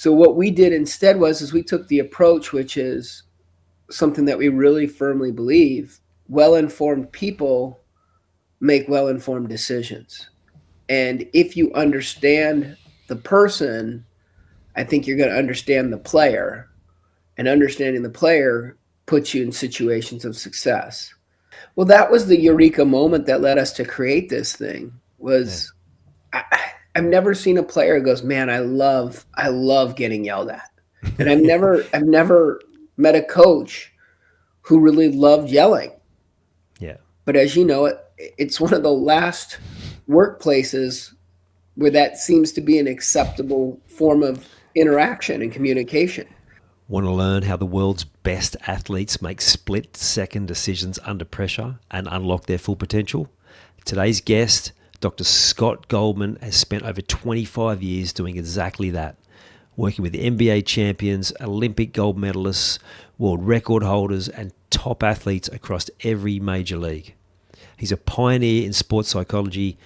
So what we did instead is we took the approach, which is something that we really firmly believe: well-informed people make well-informed decisions. And if you understand the person, I think you're going to understand the player, and understanding the player puts you in situations of success. Well, that was the eureka moment that led us to create this thing. Yeah. Was I, I've never seen a player who goes, "Man, I love getting yelled at," and I've never met a coach who really loved yelling. Yeah. But as you know, it's one of the last workplaces where that seems to be an acceptable form of interaction and communication. Want to learn how the world's best athletes make split second decisions under pressure and unlock their full potential? Today's guest, Dr. Scott Goldman, has spent over 25 years doing exactly that, working with NBA champions, Olympic gold medalists, world record holders, and top athletes across every major league. He's a pioneer in sports psychology,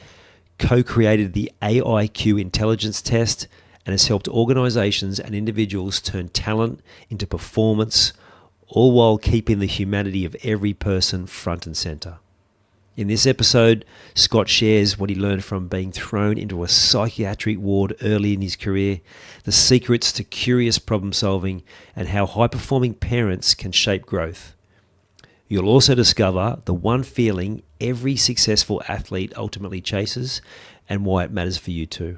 co-created the AIQ intelligence test, and has helped organizations and individuals turn talent into performance, all while keeping the humanity of every person front and center. In this episode, Scott shares what he learned from being thrown into a psychiatric ward early in his career, the secrets to curious problem solving, and how high-performing parents can shape growth. You'll also discover the one feeling every successful athlete ultimately chases and why it matters for you too.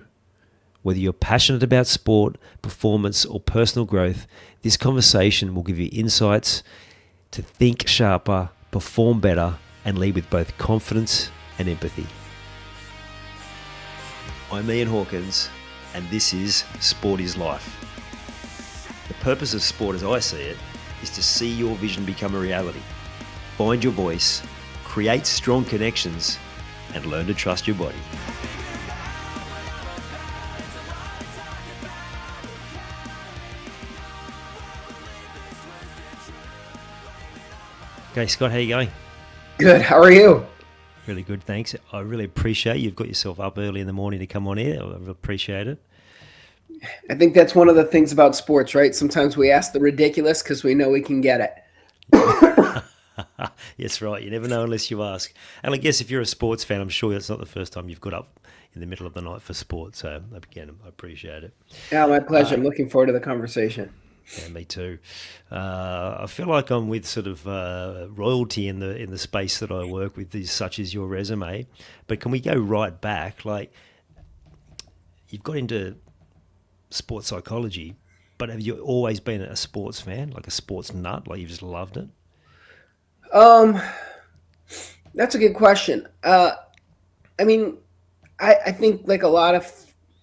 Whether you're passionate about sport, performance, or personal growth, this conversation will give you insights to think sharper, perform better, and lead with both confidence and empathy. I'm Ian Hawkins, and this is Sport is Life. The purpose of sport, as I see it, is to see your vision become a reality. Find your voice, create strong connections, and learn to trust your body. Okay, Scott, how are you going? Good. How are you? Really good, thanks. I really appreciate you've got yourself up early in the morning to come on here. I appreciate it. I think that's one of the things about sports, right? Sometimes we ask the ridiculous because we know we can get it. Yes, right. You never know unless you ask. And I guess if you're a sports fan, I'm sure that's not the first time you've got up in the middle of the night for sport. So again, I appreciate it. Yeah, my pleasure. I'm looking forward to the conversation. Yeah, me too. I feel like I'm with sort of royalty in the space that I work with, such as your resume. But can we go right back? Like, you've got into sports psychology, but have you always been a sports fan, like a sports nut, like you've just loved it? Um, that's a good question. I mean, I think like a lot of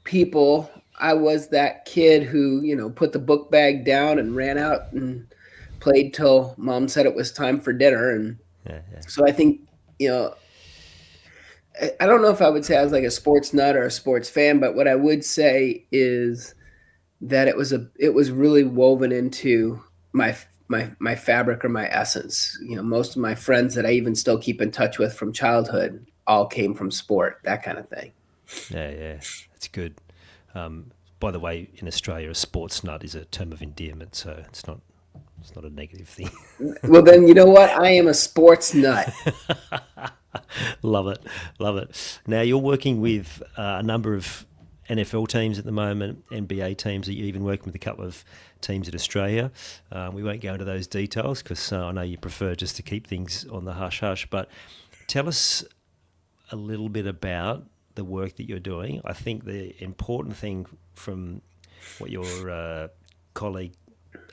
people, I was that kid who, put the book bag down and ran out and played till mom said it was time for dinner. And Yeah, yeah, so I think, you know, I don't know if I would say I was like a sports nut or a sports fan, but what I would say is that it was really woven into my fabric or my essence. Most of my friends that I even still keep in touch with from childhood all came from sport, that kind of thing. yeah, yeah. That's good. By the way, in Australia, a sports nut is a term of endearment, so it's not a negative thing. Well, then you know what? I am a sports nut. Love it, love it. Now you're working with a number of NFL teams at the moment, NBA teams. Are you even working with a couple of teams in Australia? We won't go into those details because I know you prefer just to keep things on the hush hush. But tell us a little bit about the work that you're doing. I think the important thing from what your colleague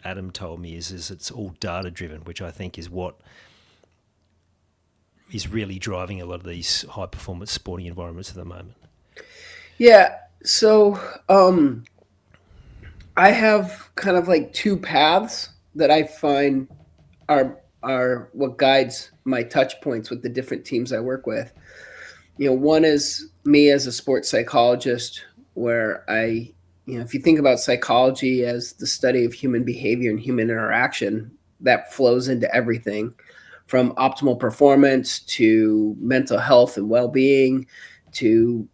Adam told me is it's all data driven, which I think is what is really driving a lot of these high performance sporting environments at the moment. Yeah. So I have kind of like two paths that I find are what guides my touch points with the different teams I work with. One is me as a sports psychologist, where if you think about psychology as the study of human behavior and human interaction, that flows into everything from optimal performance to mental health and well being to,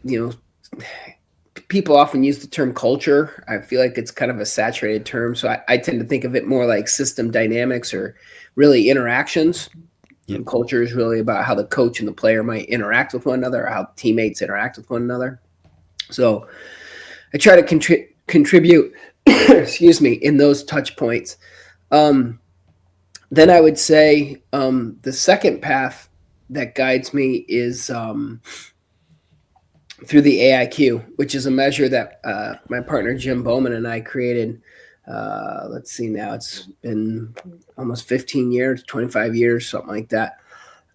you know, people often use the term culture. I feel like it's kind of a saturated term. So I tend to think of it more like system dynamics or really interactions. Yep. And culture is really about how the coach and the player might interact with one another, or how teammates interact with one another. So I try to contribute, excuse me, in those touch points. Um, then I would say the second path that guides me is through the AIQ, which is a measure that my partner Jim Bowman and I created. Let's see, now it's been almost 15 years, 25 years, something like that.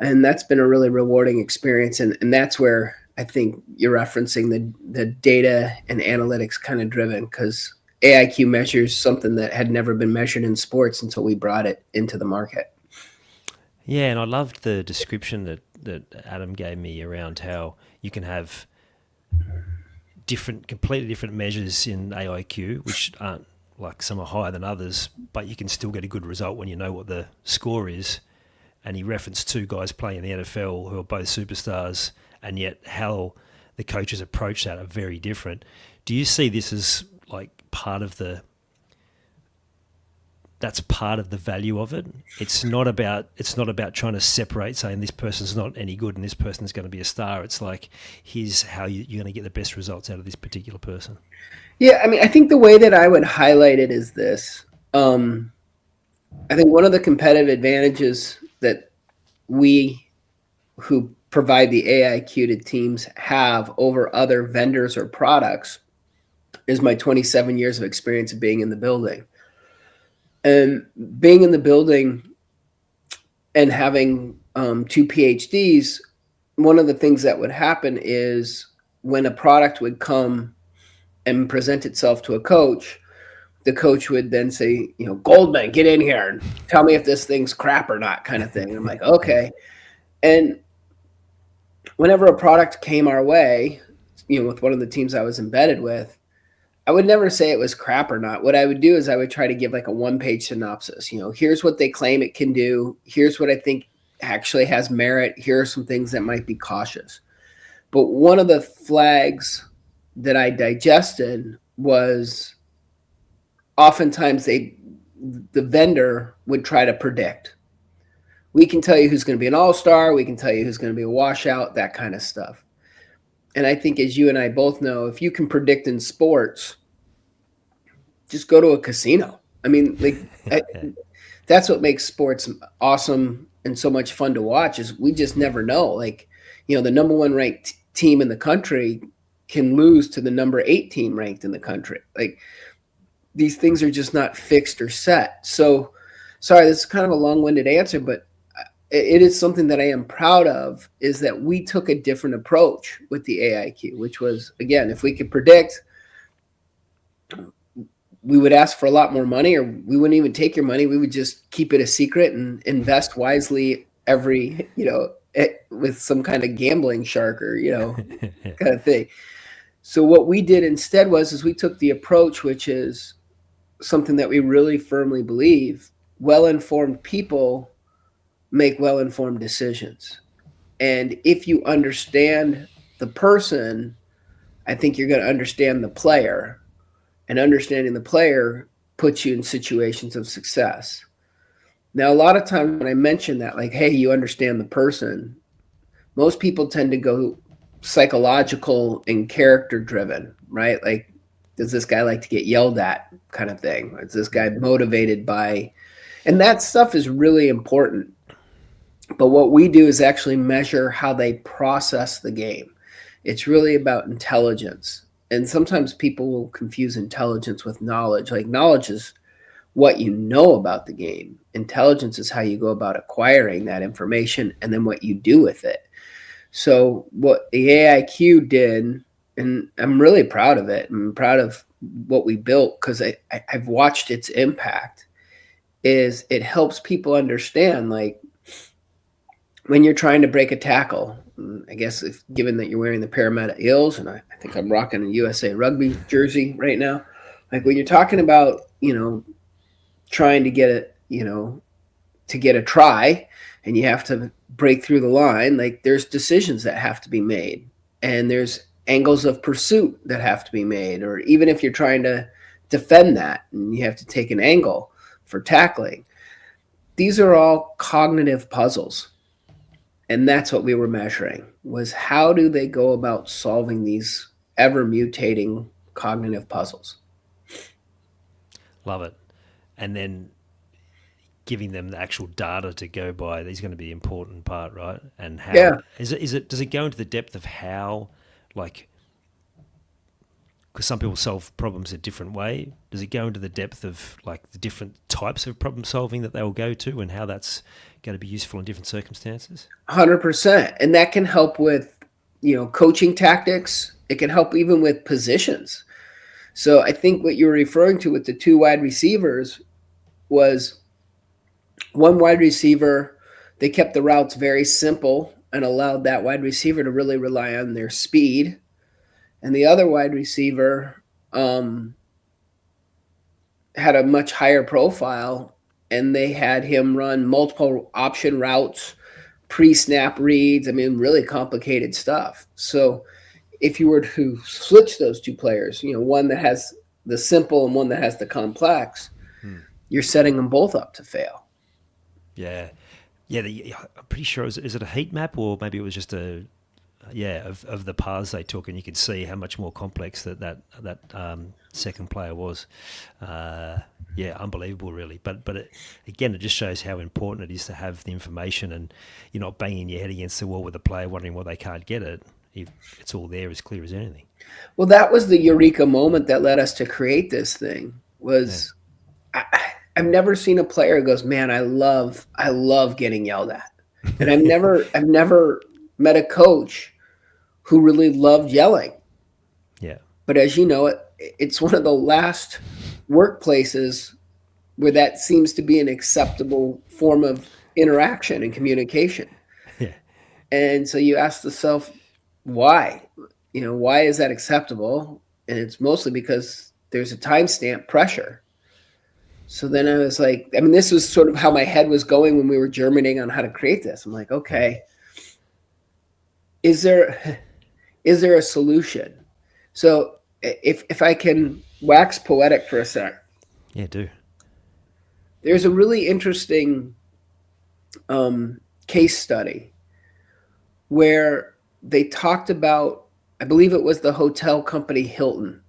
And that's been a really rewarding experience. And that's where I think you're referencing the data and analytics kind of driven, because AIQ measures something that had never been measured in sports until we brought it into the market. Yeah, and I loved the description that Adam gave me around how you can have completely different measures in AIQ, which aren't like some are higher than others, but you can still get a good result when you know what the score is. And he referenced two guys playing in the NFL who are both superstars, and yet how the coaches approach that are very different. Do you see this as like that's part of the value of it? It's not about trying to separate, saying this person's not any good and this person's going to be a star. It's like, here's how you're going to get the best results out of this particular person. Yeah, I mean, I think the way that I would highlight it is this. I think one of the competitive advantages that we who provide the AIQ to teams have over other vendors or products is my 27 years of experience of being in the building. And being in the building and having two PhDs, one of the things that would happen is when a product would come and present itself to a coach, the coach would then say, Goldman, get in here and tell me if this thing's crap or not, kind of thing. And I'm like, okay. And whenever a product came our way, with one of the teams I was embedded with, I would never say it was crap or not. What I would do is I would try to give like a one-page synopsis. Here's what they claim it can do. Here's what I think actually has merit. Here are some things that might be cautious. But one of the flags that I digested was oftentimes the vendor would try to predict. We can tell you who's going to be an all-star. We can tell you who's going to be a washout, that kind of stuff. And I think, as you and I both know, if you can predict in sports, just go to a casino. I mean, that's what makes sports awesome and so much fun to watch, is we just never know. The number one ranked team in the country can lose to the number 8 team ranked in the country. These things are just not fixed or set. So, sorry, this is kind of a long-winded answer, but it is something that I am proud of, is that we took a different approach with the AIQ, which was, again, if we could predict, we would ask for a lot more money, or we wouldn't even take your money. We would just keep it a secret and invest wisely with some kind of gambling shark or, kind of thing. So what we did instead is we took the approach, which is something that we really firmly believe: well-informed people make well-informed decisions. And if you understand the person, I think you're going to understand the player. And understanding the player puts you in situations of success. Now, a lot of times when I mention that, like, hey, you understand the person, most people tend to go psychological and character driven, right? Like, does this guy like to get yelled at, kind of thing? Is this guy motivated by... And that stuff is really important. But what we do is actually measure how they process the game. It's really about intelligence. And sometimes people will confuse intelligence with knowledge. Like, knowledge is what you know about the game. Intelligence is how you go about acquiring that information and then what you do with it. So what the AIQ did, and I'm really proud of it, I'm proud of what we built, because I've watched its impact, is it helps people understand, like, when you're trying to break a tackle, I guess given that you're wearing the Parramatta Eels, and I think I'm rocking a USA Rugby jersey right now, like when you're talking about, trying to get a try, and you have to break through the line, like there's decisions that have to be made, and there's angles of pursuit that have to be made, or even if you're trying to defend that and you have to take an angle for tackling. These are all cognitive puzzles. And that's what we were measuring, was how do they go about solving these ever mutating cognitive puzzles. Love it. And then giving them the actual data to go by is going to be the important part, right? And how Yeah, is it does it go into the depth of how, like, because some people solve problems a different way. Does it go into the depth of like the different types of problem solving that they will go to and how that's going to be useful in different circumstances? 100%. And that can help with, coaching tactics. It can help even with positions. So I think what you were referring to with the two wide receivers was one wide receiver, they kept the routes very simple and allowed that wide receiver to really rely on their speed. And the other wide receiver had a much higher profile, and they had him run multiple option routes, pre-snap reads. I mean, really complicated stuff. So if you were to switch those two players, one that has the simple and one that has the complex, you're setting them both up to fail. Yeah, yeah. I'm pretty sure is it a heat map or maybe it was just a of the paths they took, and you could see how much more complex that second player was. Yeah, unbelievable, really. But again, it just shows how important it is to have the information, and you're not banging your head against the wall with a player wondering why they can't get it. If it's all there, as clear as anything. Well, that was the eureka moment that led us to create this thing. Yeah, Was I, I've never seen a player who goes, "Man, I love getting yelled at," and I've never met a coach who really loved yelling. yeah, But as you know, it's one of the last workplaces where that seems to be an acceptable form of interaction and communication. yeah, And so you ask yourself, why? Why is that acceptable? And it's mostly because there's a timestamp pressure. So then I was like, I mean, this was sort of how my head was going when we were germinating on how to create this. I'm like, yeah, okay, is there is there a solution? So if I can wax poetic for a sec, yeah. Do there's a really interesting um, case study where they talked about, I believe it was the hotel company Hilton.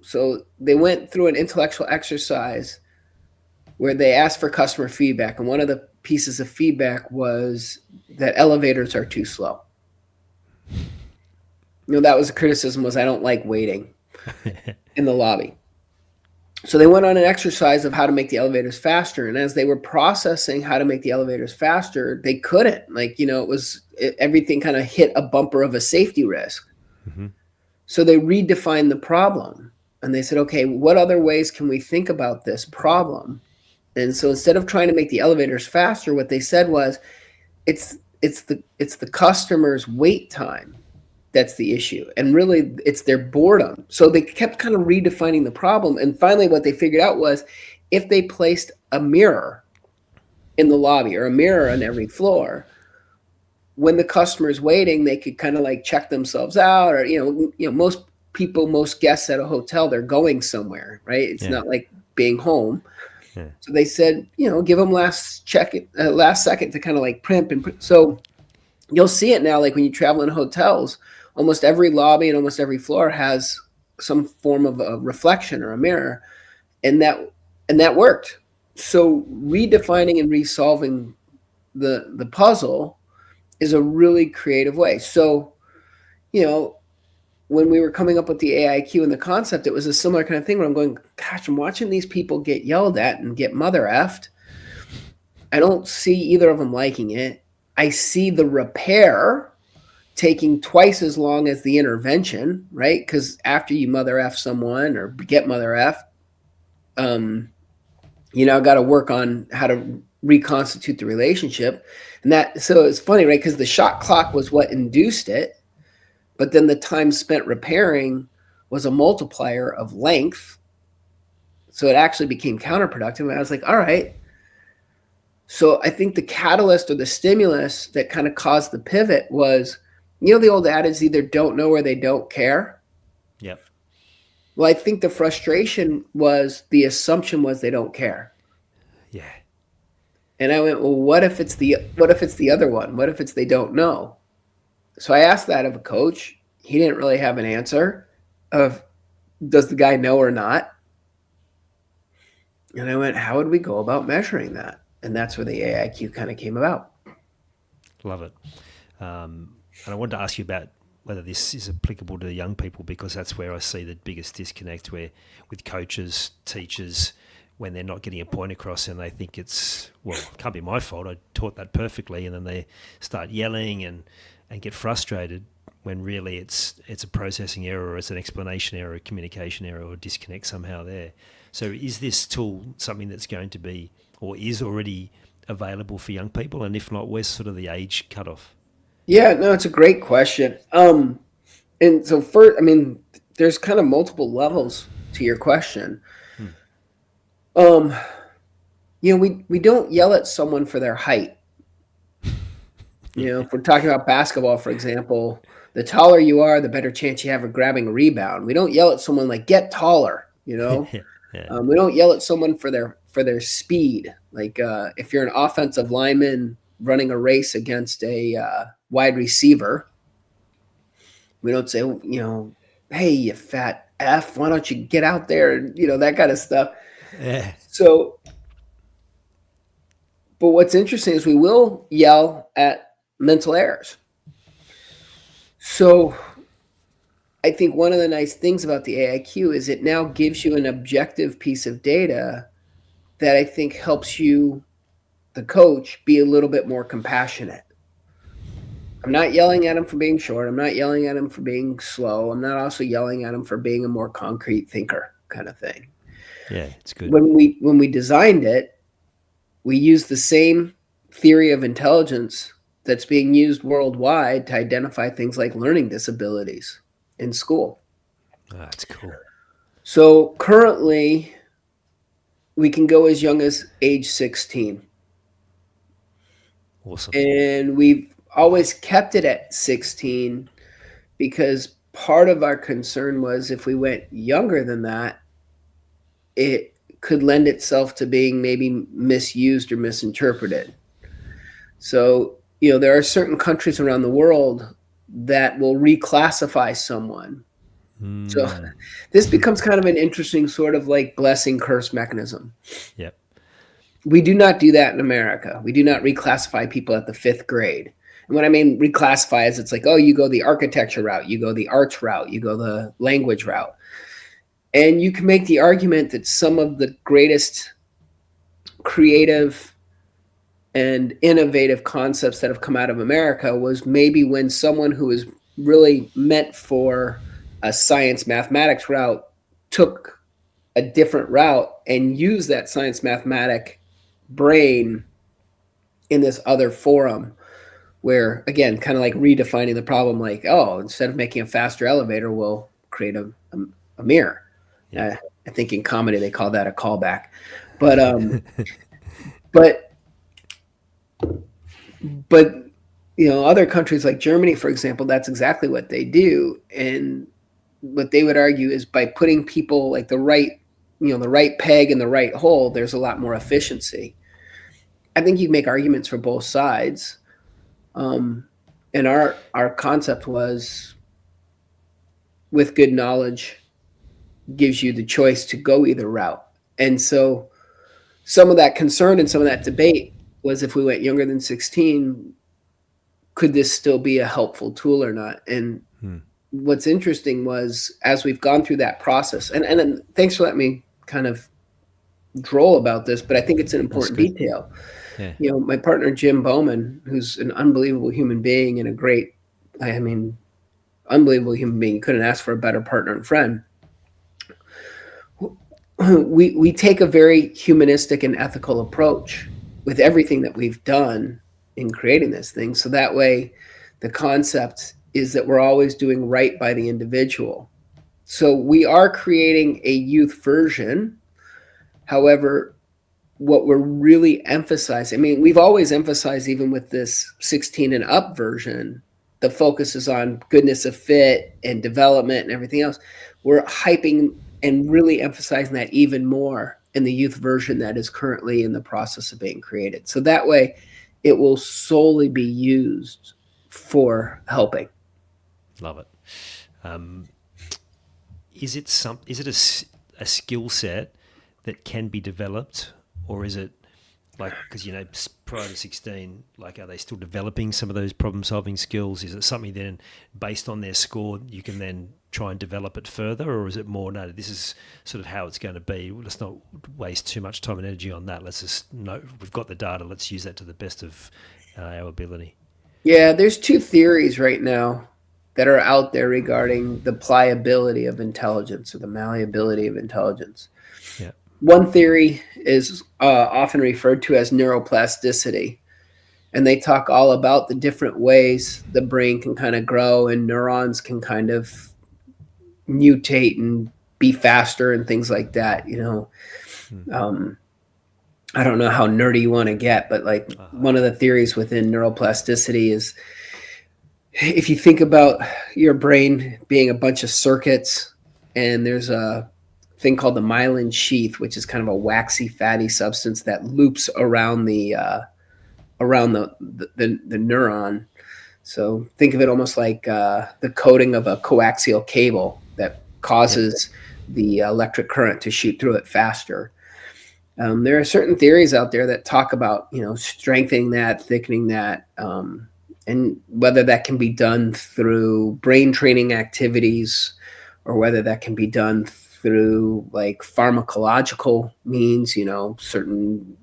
So they went through an intellectual exercise where they asked for customer feedback, and one of the pieces of feedback was that elevators are too slow. That was a criticism, was I don't like waiting in the lobby. So they went on an exercise of how to make the elevators faster, and as they were processing how to make the elevators faster, they couldn't. Everything kind of hit a bumper of a safety risk. hmm So they redefined the problem, and they said, okay, what other ways can we think about this problem? And so instead of trying to make the elevators faster, what they said was, it's the customer's wait time that's the issue, and really it's their boredom. So they kept kind of redefining the problem, and finally what they figured out was, if they placed a mirror in the lobby or a mirror on every floor, when the customer's waiting, they could kind of like check themselves out, or most people, most guests at a hotel, they're going somewhere, right? It's yeah, not like being home. yeah, So they said, give them last second to kind of like primp and so you'll see it now, like when you travel in hotels, almost every lobby and almost every floor has some form of a reflection or a mirror, and that worked. So redefining and resolving the puzzle is a really creative way. So, you know, when we were coming up with the AIQ and the concept, it was a similar kind of thing where I'm going, gosh, I'm watching these people get yelled at and get mother effed. I don't see either of them liking it. I see the repair taking twice as long as the intervention, right? Because after you mother F someone or get mother F, you now got to work on how to reconstitute the relationship. And that, so it's funny, right? Because the shot clock was what induced it, but then the time spent repairing was a multiplier of length. So it actually became counterproductive. And I was like, all right. So I think the catalyst or the stimulus that kind of caused the pivot was You know the old adage, either don't know or they don't care? Yep. Well, I think the frustration was the assumption was they don't care. Yeah. And I went, well, what if it's the other one? What if it's they don't know? So I asked that of a coach. He didn't really have an answer of does the guy know or not? And I went, how would we go about measuring that? And that's where the AIQ kind of came about. Love it. And I wanted to ask you about whether this is applicable to young people, because that's where I see the biggest disconnect, where with coaches, teachers, when they're not getting a point across and they think it's, well, it can't be my fault, I taught that perfectly, and then they start yelling and get frustrated when really it's a processing error, or it's an explanation error, a communication error, or a disconnect somehow there. So is this tool something that's going to be, or is already available for young people? And if not, where's sort of the age cutoff? Yeah, no, it's a great question. And so first, I mean, there's kind of multiple levels to your question. Hmm. Um, we don't yell at someone for their height. If we're talking about basketball, for example, the taller you are, the better chance you have of grabbing a rebound. We don't yell at someone like get taller. Yeah. We don't yell at someone for their speed. Like if you're an offensive lineman running a race against a wide receiver, we don't say, hey, you fat F, why don't you get out there? That kind of stuff. Yeah. So, but what's interesting is we will yell at mental errors. So I think one of the nice things about the AIQ is it now gives you an objective piece of data that I think helps you, the coach, be a little bit more compassionate. I'm not yelling at him for being short. I'm not yelling at him for being slow. I'm not also yelling at him for being a more concrete thinker kind of thing. Yeah, it's good. When we designed it, we used the same theory of intelligence that's being used worldwide to identify things like learning disabilities in school. Oh, that's cool. So currently, we can go as young as age 16. Awesome. And we've always kept it at 16 because part of our concern was if we went younger than that, it could lend itself to being maybe misused or misinterpreted. So, there are certain countries around the world that will reclassify someone. So Mm. this becomes kind of an interesting sort of like blessing curse mechanism. Yep. We do not do that in America. We do not reclassify people at the fifth grade. And what I mean reclassify is it's like, oh, you go the architecture route, you go the arts route, you go the language route. And you can make the argument that some of the greatest creative and innovative concepts that have come out of America was maybe when someone who was really meant for a science mathematics route took a different route and used that science mathematic brain in this other forum where, again, kind of like redefining the problem, like, oh, instead of making a faster elevator, we'll create a mirror. Yeah. I think in comedy they call that a callback. But but but other countries like Germany, for example, that's exactly what they do. And what they would argue is by putting people like the right peg in the right hole, there's a lot more efficiency. I think you make arguments for both sides. And our concept was with good knowledge gives you the choice to go either route. And so some of that concern and some of that debate was if we went younger than 16, could this still be a helpful tool or not? And what's interesting was as we've gone through that process, and thanks for letting me kind of droll about this, but I think it's an important detail. Yeah. My partner, Jim Bowman, who's an unbelievable human being and unbelievable human being. You couldn't ask for a better partner and friend. We take a very humanistic and ethical approach with everything that we've done in creating this thing. So that way, the concept is that we're always doing right by the individual. So we are creating a youth version. However, what we're really emphasizing, we've always emphasized, even with this 16 and up version, the focus is on goodness of fit and development and everything else, we're hyping and really emphasizing that even more in the youth version that is currently in the process of being created. So that way, it will solely be used for helping. Love it. Um, is it a skill set that can be developed, or is it like, because prior to 16, like, are they still developing some of those problem solving skills? Is it something then based on their score you can then try and develop it further, or is it more, no, this is sort of how it's going to be, let's not waste too much time and energy on that, let's just know we've got the data, let's use that to the best of our ability? Yeah, there's two theories right now that are out there regarding the pliability of intelligence or the malleability of intelligence. Yeah. One theory is often referred to as neuroplasticity, and they talk all about the different ways the brain can kind of grow and neurons can kind of mutate and be faster and things like that. Um, I don't know how nerdy you want to get, but like one of the theories within neuroplasticity is if you think about your brain being a bunch of circuits, and there's a thing called the myelin sheath, which is kind of a waxy, fatty substance that loops around the neuron. So think of it almost like the coating of a coaxial cable that Yep. causes the electric current to shoot through it faster. There are certain theories out there that talk about strengthening that, thickening that, and whether that can be done through brain training activities or whether that can be done through like pharmacological means, certain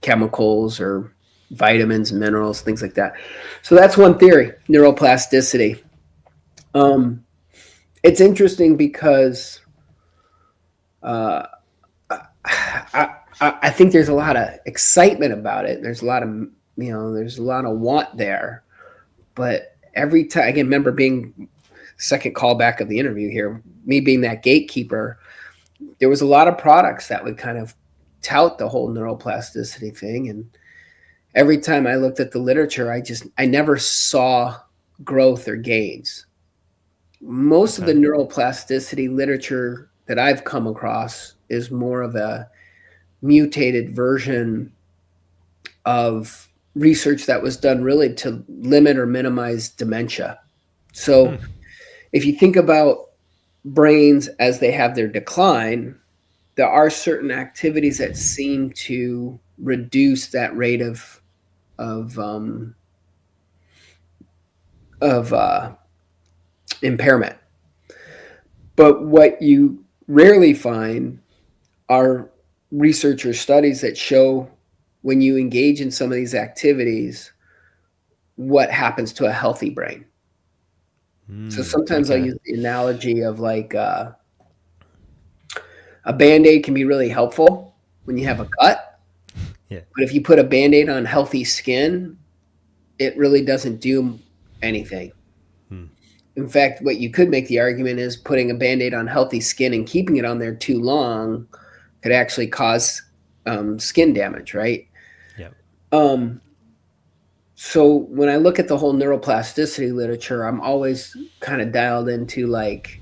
chemicals or vitamins, minerals, things like that. So that's one theory, neuroplasticity. Um, it's interesting because uh, I think there's a lot of excitement about it. There's a lot of there's a lot of want there. But every time, I can remember being second callback of the interview here, me being that gatekeeper, there was a lot of products that would kind of tout the whole neuroplasticity thing, and every time I looked at the literature, I never saw growth or gains. Most of the Okay. neuroplasticity literature that I've come across is more of a mutated version of research that was done really to limit or minimize dementia. Hmm. So if you think about brains as they have their decline, there are certain activities that seem to reduce that rate of um, of impairment. But what you rarely find are research or studies that show when you engage in some of these activities what happens to a healthy brain. So sometimes I'll Okay. use the analogy of like a band aid can be really helpful when you have a cut, Yeah. but if you put a band aid on healthy skin, it really doesn't do anything. Hmm. In fact, what you could make the argument is putting a band aid on healthy skin and keeping it on there too long could actually cause skin damage, right? Yeah. Um, so when I look at the whole neuroplasticity literature, I'm always kind of dialed into like,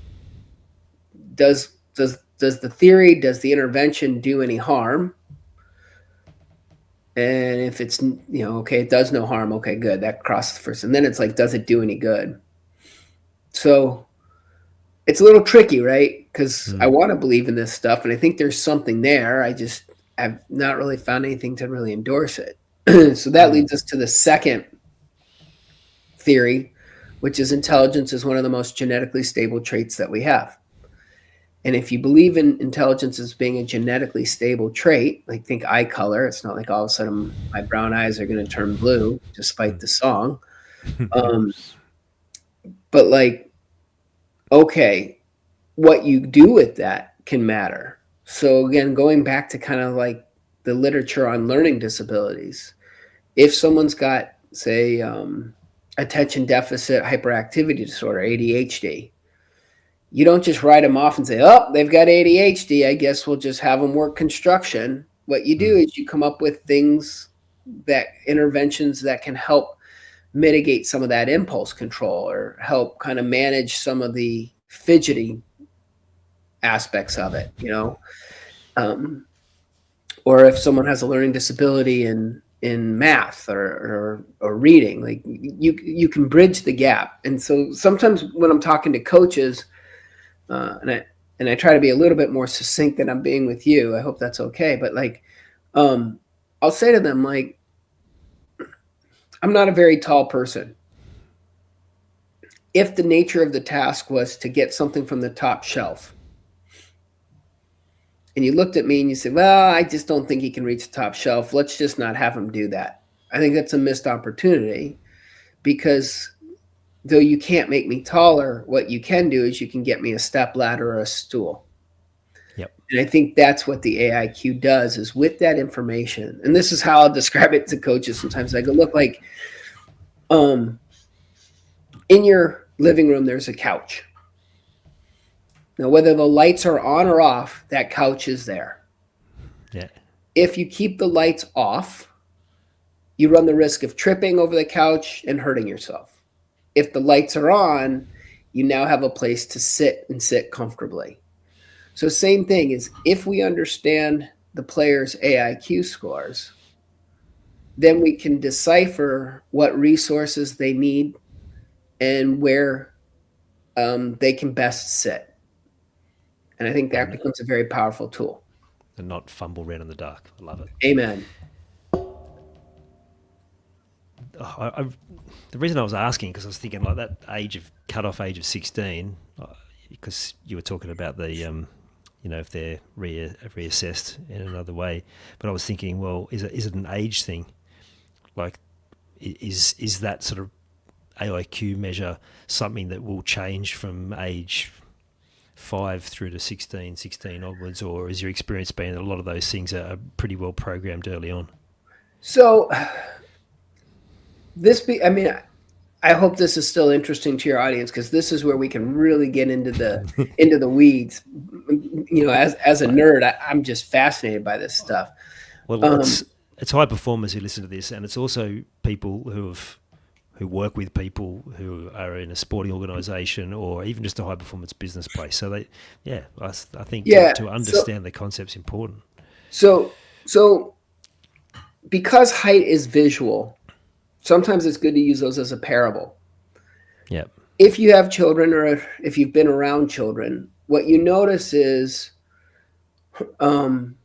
does the theory, does the intervention do any harm? And if it's okay, it does no harm. Okay, good. That crosses first, and then it's like, does it do any good? So it's a little tricky, right? Because I Hmm. want to believe in this stuff, and I think there's something there. I've not really found anything to really endorse it. So that Hmm. leads us to the second theory, which is intelligence is one of the most genetically stable traits that we have. And if you believe in intelligence as being a genetically stable trait, like think eye color, it's not like all of a sudden my brown eyes are going to turn blue despite the song. Um, but like, okay, what you do with that can matter. So again, going back to kind of like the literature on learning disabilities, if someone's got, say, attention deficit hyperactivity disorder, ADHD, you don't just write them off and say, oh, they've got ADHD. I guess we'll just have them work construction. What you do Hmm. is you come up with things, that interventions that can help mitigate some of that impulse control or help kind of manage some of the fidgety aspects of it, um, or if someone has a learning disability in math or reading, like you can bridge the gap. And so sometimes when I'm talking to coaches, and I try to be a little bit more succinct than I'm being with you. I hope that's okay. But like, I'll say to them, like, I'm not a very tall person. If the nature of the task was to get something from the top shelf, and you looked at me and you said, well, I just don't think he can reach the top shelf. Let's just not have him do that. I think that's a missed opportunity, because though you can't make me taller, what you can do is you can get me a step ladder or a stool. Yep. And I think that's what the AIQ does, is with that information. And this is how I'll describe it to coaches sometimes. I go, look, like, in your living room, there's a couch. Now, whether the lights are on or off, that couch is there. Yeah. If you keep the lights off, you run the risk of tripping over the couch and hurting yourself. If the lights are on, you now have a place to sit and sit comfortably. So same thing is, if we understand the player's AIQ scores, then we can decipher what resources they need and where they can best sit. And I think that becomes a very powerful tool. And not fumble around in the dark. I love it. Amen. The reason I was asking, because I was thinking like that cutoff age of 16, because you were talking about the, if they're reassessed in another way. But I was thinking, well, is it an age thing? Like, is that sort of AIQ measure something that will change from age 5 through to 16 onwards, or is your experience being that a lot of those things are pretty well programmed early on? So I hope this is still interesting to your audience, because this is where we can really get into the weeds. As a nerd, I'm just fascinated by this stuff. Well, it's high performers who listen to this, and it's also people who work with people who are in a sporting organisation or even just a high performance business place. So I think to understand the concept's important. So because height is visual, sometimes it's good to use those as a parable. Yeah. If you have children, or if you've been around children, what you notice is some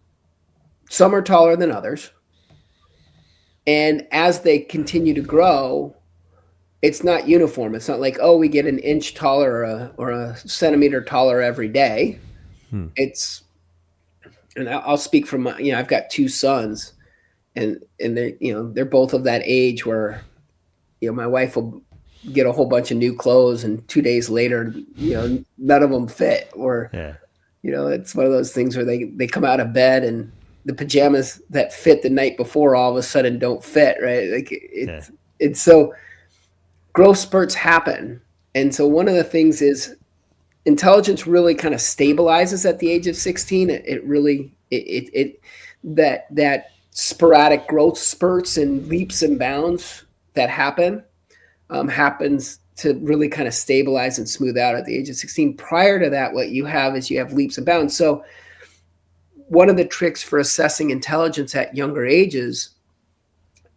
are taller than others. And as they continue to grow, it's not uniform. It's not like, we get an inch taller or a centimeter taller every day. And I'll speak from I've got 2 sons, and they're both of that age where, my wife will get a whole bunch of new clothes, and 2 days later, none of them fit. Or, it's one of those things where they come out of bed and the pajamas that fit the night before all of a sudden don't fit, right? Like it's so growth spurts happen. And so one of the things is, intelligence really kind of stabilizes at the age of 16. That sporadic growth spurts and leaps and bounds that happens to really kind of stabilize and smooth out at the age of 16. Prior to that, what you have is you have leaps and bounds. So one of the tricks for assessing intelligence at younger ages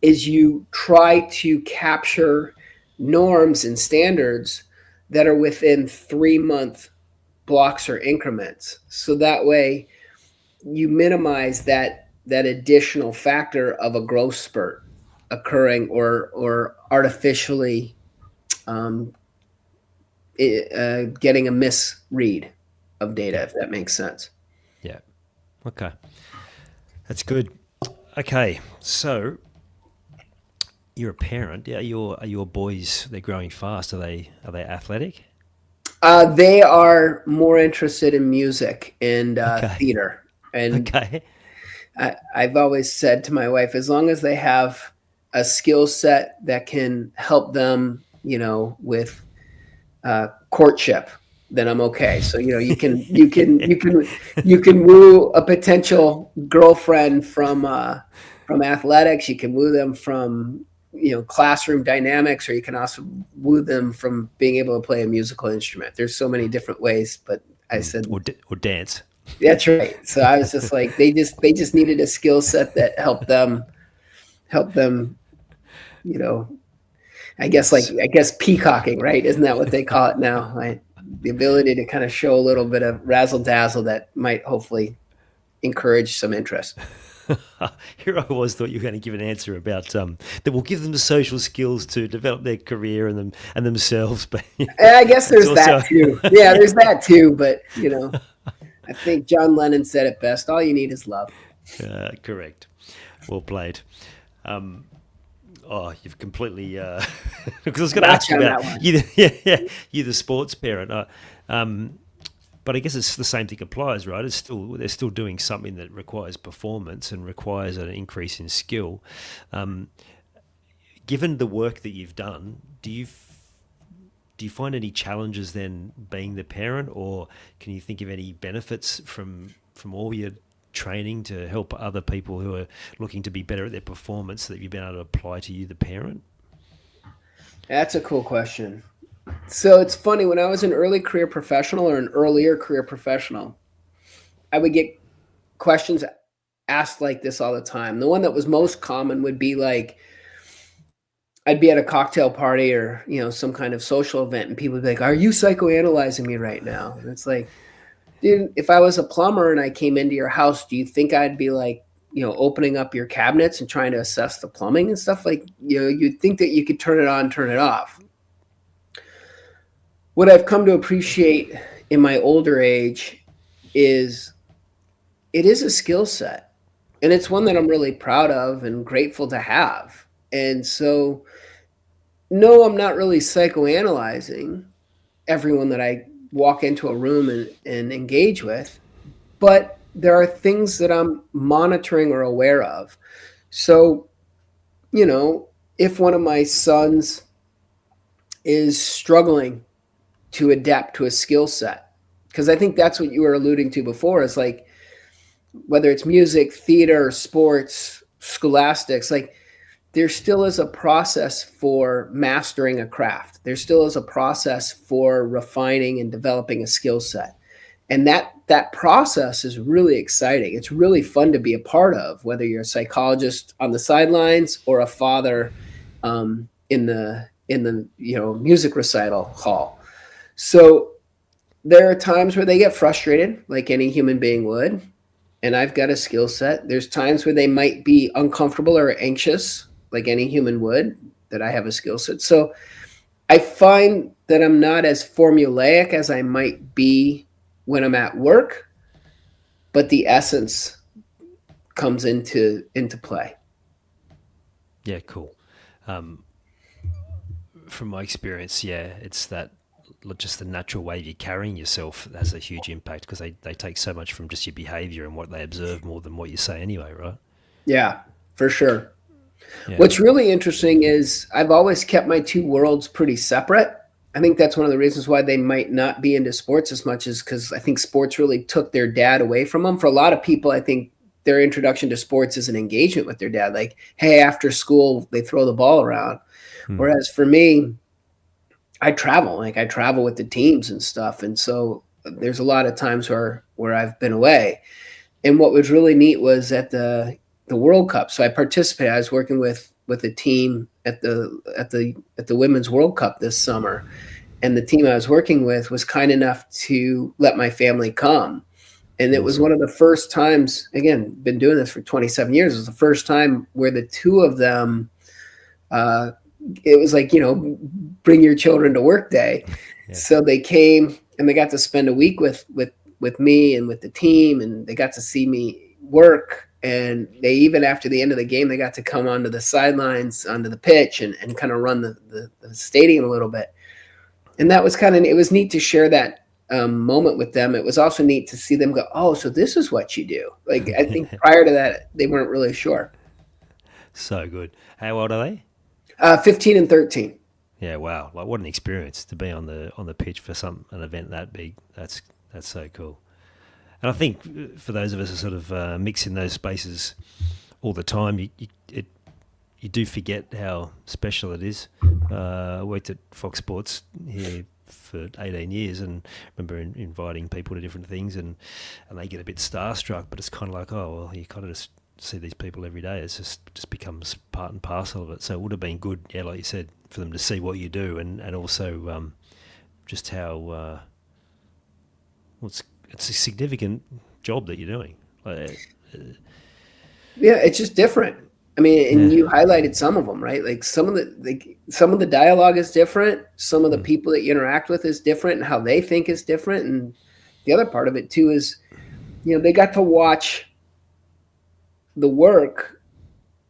is you try to capture norms and standards that are within 3-month blocks or increments. So that way you minimize that additional factor of a growth spurt occurring or artificially getting a misread of data, if that makes sense. Yeah. Okay. That's good. Okay. So you're a parent. Are your boys, they're growing fast. Are they athletic? They are more interested in music and theater. And I've always said to my wife, as long as they have a skill set that can help them, with courtship, then I'm okay. So you can woo a potential girlfriend from athletics. You can woo them from classroom dynamics, or you can also woo them from being able to play a musical instrument. There's so many different ways, but I said Or dance. that's right. So I was just like, they just needed a skill set that help them, you know, I guess peacocking, right? Isn't that what they call it now? Right? The ability to kind of show a little bit of razzle dazzle that might hopefully encourage some interest. Here I was, thought you were going to give an answer about that will give them the social skills to develop their career and themselves. But And I guess it's there's that also too. Yeah, there's that too. But I think John Lennon said it best: "All you need is love." correct. Well played. Oh, you've completely because I was going to ask Gotcha you on about that one. you the sports parent. But I guess it's the same thing applies, right? They're still doing something that requires performance and requires an increase in skill. Um, Given the work that you've done, do you find any challenges then being the parent, or can you think of any benefits from all your training to help other people who are looking to be better at their performance that you've been able to apply to you, the parent? That's a cool question. So it's funny, when I was an early career professional or an earlier career professional, I would get questions asked like this all the time. The one that was most common would be like, I'd be at a cocktail party or some kind of social event, and people would be like, "Are you psychoanalyzing me right now?" And it's like, dude, if I was a plumber and I came into your house, do you think I'd be like, opening up your cabinets and trying to assess the plumbing and stuff? Like, you'd think that you could turn it on, turn it off. What I've come to appreciate in my older age is it is a skill set, and it's one that I'm really proud of and grateful to have. And so, no, I'm not really psychoanalyzing everyone that I walk into a room and engage with, but there are things that I'm monitoring or aware of. So, you know, if one of my sons is struggling to adapt to a skill set, because I think that's what you were alluding to before, is like whether it's music, theater, sports, scholastics, like there still is a process for mastering a craft. There still is a process for refining and developing a skill set. And that process is really exciting. It's really fun to be a part of, whether you're a psychologist on the sidelines or a father in the music recital hall. So there are times where they get frustrated, like any human being would, and I've got a skill set. There's times where they might be uncomfortable or anxious, like any human would, that I have a skill set. So I find that I'm not as formulaic as I might be when I'm at work, but the essence comes into play. Yeah, cool. Um, from my experience, yeah, it's that just the natural way you're carrying yourself has a huge impact because they take so much from just your behavior and what they observe more than what you say anyway, right? Yeah, for sure. Yeah. What's really interesting is I've always kept my two worlds pretty separate. I think that's one of the reasons why they might not be into sports as much, is because I think sports really took their dad away from them. For a lot of people, I think their introduction to sports is an engagement with their dad. Like, hey, after school, they throw the ball around. Hmm. Whereas for me, I travel. Like I travel with the teams and stuff. And so there's a lot of times where I've been away. And what was really neat was at the World Cup. So I participated. I was working with a team at the Women's World Cup this summer, and the team I was working with was kind enough to let my family come. And it was Awesome. one of the first times. Again, been doing this for 27 years. It was the first time where the two of them. Uh, it was like bring your children to work day. Yeah. So they came and they got to spend a week with me and with the team, and they got to see me work. And they, even after the end of the game, they got to come onto the sidelines, onto the pitch, and kind of run the stadium a little bit. And that was it was neat to share that moment with them. It was also neat to see them go, oh, so this is what you do. Like, I think prior to that, they weren't really sure. So good. How old are they? 15 and 13. Yeah, wow. Like what an experience to be on the pitch for an event that big. That's so cool. And I think for those of us who sort of mix in those spaces all the time, you do forget how special it is. I worked at Fox Sports here for 18 years and remember inviting people to different things, and they get a bit starstruck, but it's kind of like, oh, well, you kind of just see these people every day. It's just becomes part and parcel of it. So it would have been good, yeah, like you said, for them to see what you do, and also just how it's a significant job that you're doing. Yeah, it's just different. I mean, and Yeah. you highlighted some of them, right? Like some of the dialogue is different. Some of the Mm. people that you interact with is different, and how they think is different. And the other part of it too is, they got to watch the work,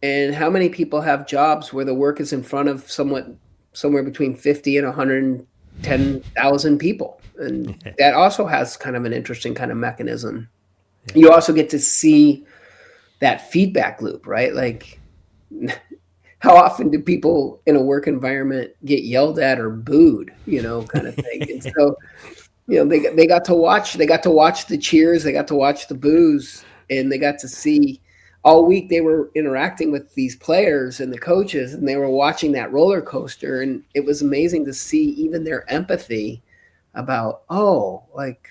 and how many people have jobs where the work is in front of somewhere between 50 and 110,000 people, and Yeah. that also has kind of an interesting kind of mechanism. Yeah. You also get to see that feedback loop, right? Like, how often do people in a work environment get yelled at or booed, kind of thing. And so, they got to watch the cheers, they got to watch the boos, and they got to see all week they were interacting with these players and the coaches, and they were watching that roller coaster, and it was amazing to see even their empathy about, oh, like,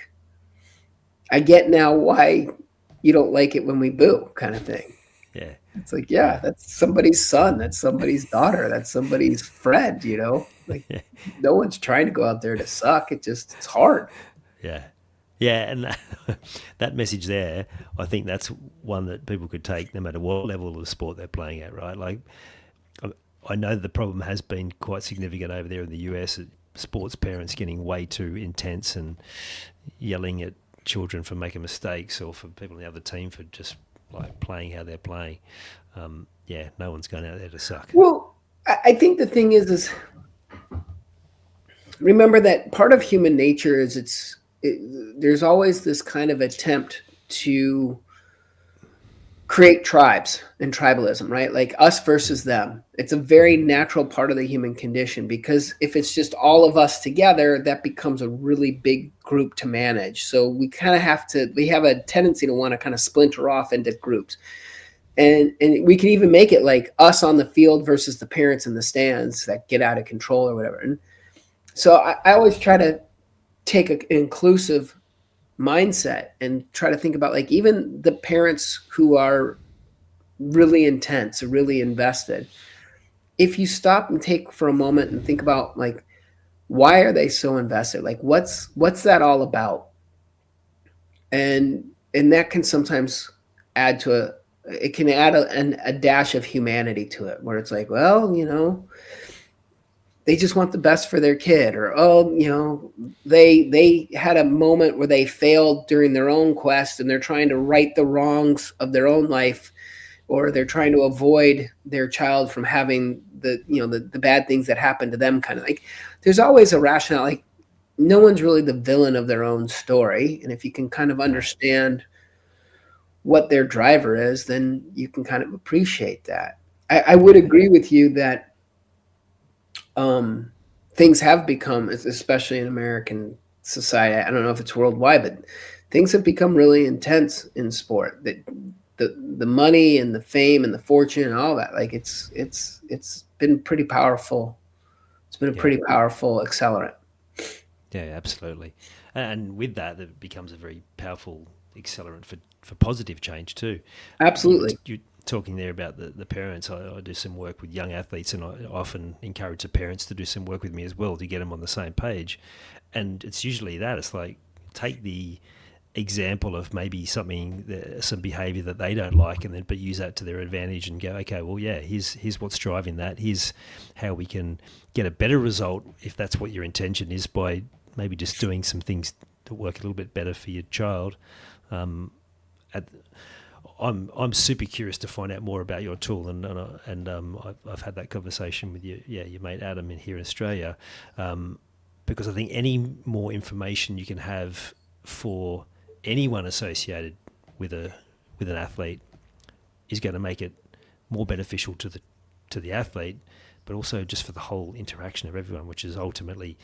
I get now why you don't like it when we boo, kind of thing. Yeah. It's like, yeah, Yeah. that's somebody's son, that's somebody's daughter, that's somebody's friend, Like, Yeah. no one's trying to go out there to suck. It's hard. Yeah. Yeah, and that message there, I think that's one that people could take no matter what level of sport they're playing at, right? Like, I know the problem has been quite significant over there in the US. Sports parents getting way too intense and yelling at children for making mistakes, or for people in the other team for just like playing how they're playing. Yeah, no one's going out there to suck. Well, I think the thing is remember that part of human nature is there's always this kind of attempt to create tribes and tribalism, right? Like us versus them. It's a very natural part of the human condition, because if it's just all of us together, that becomes a really big group to manage. So we have a tendency to want to kind of splinter off into groups. And we can even make it like us on the field versus the parents in the stands that get out of control or whatever. And so I always try to take an inclusive mindset and try to think about, like, even the parents who are really intense, really invested. If you stop and take for a moment and think about, like, why are they so invested? Like, what's that all about? And that can sometimes add to it can add a dash of humanity to it, where it's like, well, they just want the best for their kid, or, oh, they had a moment where they failed during their own quest and they're trying to right the wrongs of their own life, or they're trying to avoid their child from having the bad things that happen to them, kind of like. There's always a rationale. Like, no one's really the villain of their own story, and if you can kind of No. understand what their driver is, then you can kind of appreciate that. I would Yeah. agree with you that um, things have become, especially in American society, I don't know if it's worldwide, but things have become really intense in sport. That the money and the fame and the fortune and all that, like, it's been pretty powerful. It's been a Yeah. pretty powerful accelerant. Yeah, absolutely. And with that, it becomes a very powerful accelerant for positive change too. Absolutely. You talking there about the parents. I do some work with young athletes, and I often encourage the parents to do some work with me as well to get them on the same page. And it's usually that. It's like, take the example of maybe some behavior that they don't like, and then but use that to their advantage and go, okay, well, yeah, here's what's driving that. Here's how we can get a better result, if that's what your intention is, by maybe just doing some things to work a little bit better for your child. Um, at, I'm super curious to find out more about your tool, and I've had that conversation with your mate Adam in here in Australia, because I think any more information you can have for anyone associated with an athlete is going to make it more beneficial to the athlete, but also just for the whole interaction of everyone, which is ultimately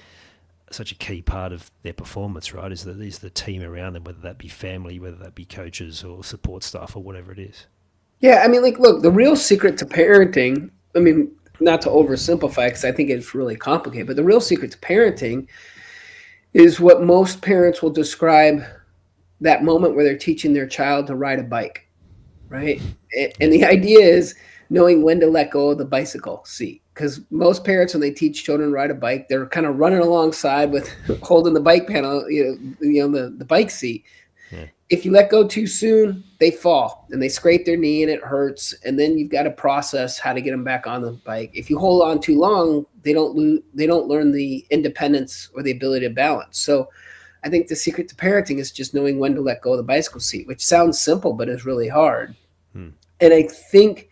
such a key part of their performance, right? Is the team around them, whether that be family, whether that be coaches or support staff or whatever it is. Yeah, I mean, like, look, the real secret to parenting, I mean, not to oversimplify because I think it's really complicated, but the real secret to parenting is what most parents will describe that moment where they're teaching their child to ride a bike, right? And Yeah. the idea is knowing when to let go of the bicycle seat. Because most parents, when they teach children to ride a bike, they're kind of running alongside with holding the bike panel, the bike seat. Yeah. If you let go too soon, they fall and they scrape their knee and it hurts. And then you've got to process how to get them back on the bike. If you hold on too long, they don't learn the independence or the ability to balance. So I think the secret to parenting is just knowing when to let go of the bicycle seat, which sounds simple, but is really hard. Hmm. And I think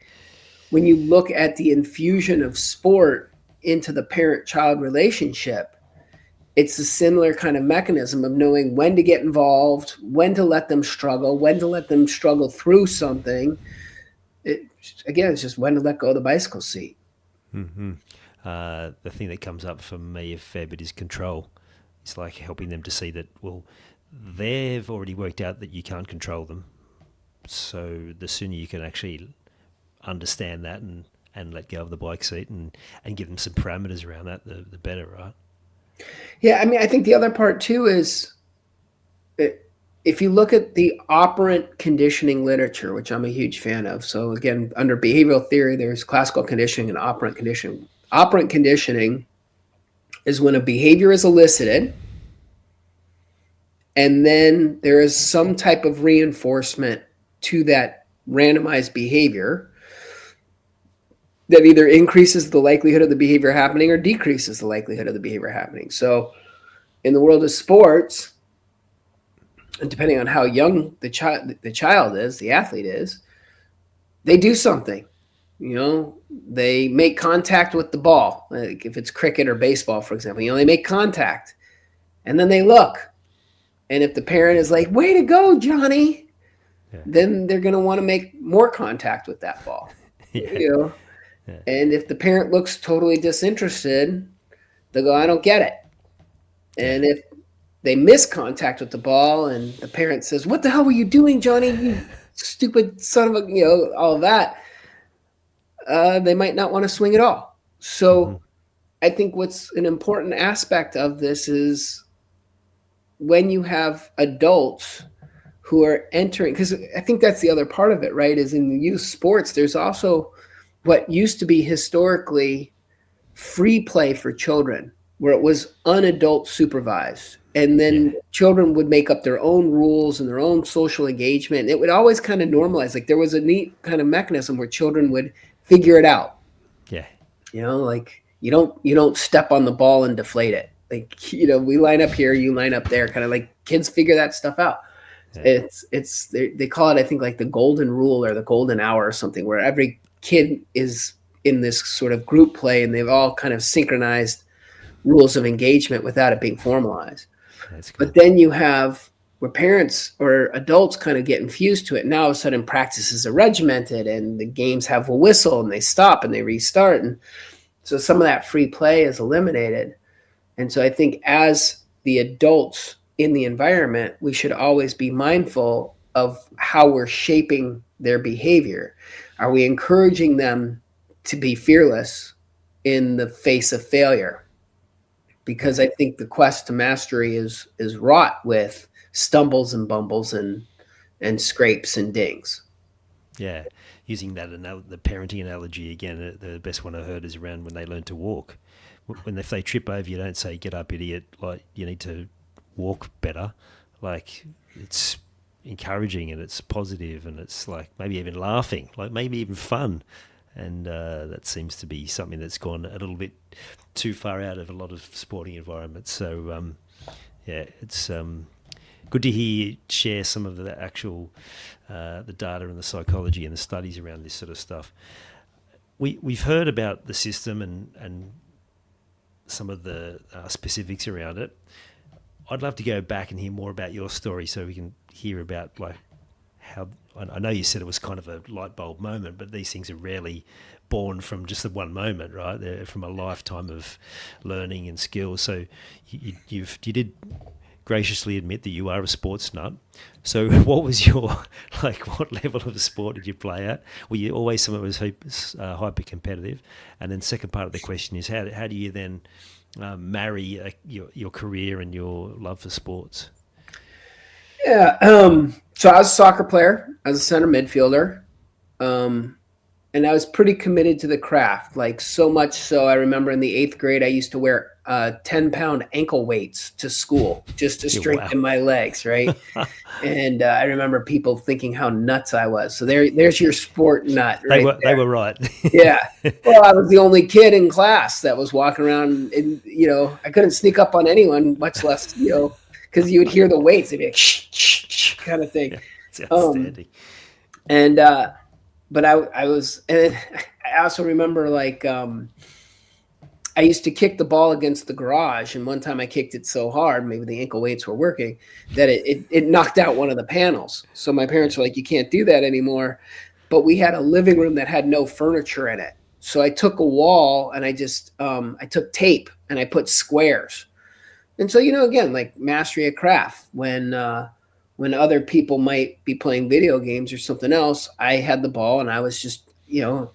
when you look at the infusion of sport into the parent child relationship, it's a similar kind of mechanism of knowing when to get involved, when to let them struggle, when to let them struggle through something. It, again, it's just when to let go of the bicycle seat. Mm-hmm. The thing that comes up for me a fair bit is control. It's like helping them to see that, well, they've already worked out that you can't control them. So the sooner you can actually understand that and let go of the bike seat and give them some parameters around that, the better, right? Yeah, I mean, I think the other part too is if you look at the operant conditioning literature, which I'm a huge fan of. So again, under behavioral theory, there's classical conditioning and operant conditioning. Operant conditioning is when a behavior is elicited and then there is some type of reinforcement to that randomized behavior that either increases the likelihood of the behavior happening or decreases the likelihood of the behavior happening. So in the world of sports, and depending on how young the child is, the athlete is, they do something. They make contact with the ball. Like if it's cricket or baseball, for example, they make contact and then they look. And if the parent is like, "Way to go, Johnny," Yeah. then they're going to want to make more contact with that ball. Yeah. You know, Yeah. and if the parent looks totally disinterested, they'll go, "I don't get it." Yeah. And if they miss contact with the ball and the parent says, "What the hell were you doing, Johnny? You stupid son of a," all of that, they might not want to swing at all. Mm-hmm. So I think what's an important aspect of this is when you have adults who are entering, because I think that's the other part of it, right? Is in youth sports, there's also what used to be historically free play for children, where it was unadult supervised. And Yeah. then children would make up their own rules and their own social engagement. And it would always kind of normalize. Like there was a neat kind of mechanism where children would figure it out. Yeah. Like you don't step on the ball and deflate it. Like, we line up here, you line up there, kind of like kids figure that stuff out. Yeah. They call it, I think, like the golden rule or the golden hour or something, where every kid is in this sort of group play and they've all kind of synchronized rules of engagement without it being formalized. That's But good. then you have where parents or adults kind of get infused to it. Now all of a sudden practices are regimented and the games have a whistle and they stop and they restart. And so some of that free play is eliminated. And so I think as the adults in the environment, we should always be mindful of how we're shaping their behavior. Are we encouraging them to be fearless in the face of failure? Because Yeah. I think the quest to mastery is wrought with stumbles and bumbles and scrapes and dings. Yeah. Using that the parenting analogy again, the best one I heard is around when they learn to walk. When if they trip over, you don't say "get up, idiot." Like you need to walk better. Like it's encouraging and it's positive and it's like maybe even laughing, like maybe even fun. And that seems to be something that's gone a little bit too far out of a lot of sporting environments. So yeah, it's good to hear you share some of the actual the data and the psychology and the studies around this sort of stuff. We've heard about the system and some of the specifics around it. I'd love to go back and hear more about your story so we can hear about like how I know you said it was kind of a light bulb moment, but these things are rarely born from just the one moment, right? They're from a lifetime of learning and skills. So you did graciously admit that you are a sports nut. So, what was your what level of sport did you play at? Were you always someone who was hyper competitive? And then, second part of the question is how do you then marry your career and your love for sports? Yeah. So I was a soccer player. I was a center midfielder. Um, and I was pretty committed to the craft, like so much so I remember in the eighth grade I used to wear 10-pound ankle weights to school just to Yeah, wow. strengthen my legs, right? And I remember people thinking how nuts I was. So there's your sport nut they right were they there. were right. Yeah. Well, I was the only kid in class that was walking around, and I couldn't sneak up on anyone, much less because you would hear the weights, they'd be like shh, shh, shh, kind of thing. Yeah, it's Um, outstanding. and but I was, and I also remember like I used to kick the ball against the garage, and one time I kicked it so hard, maybe the ankle weights were working, that it knocked out one of the panels. So my Yeah. parents were like, "You can't do that anymore." But we had a living room that had no furniture in it, so I took a wall and I took tape and I put squares. And so again, like mastery of craft. When other people might be playing video games or something else, I had the ball and I was just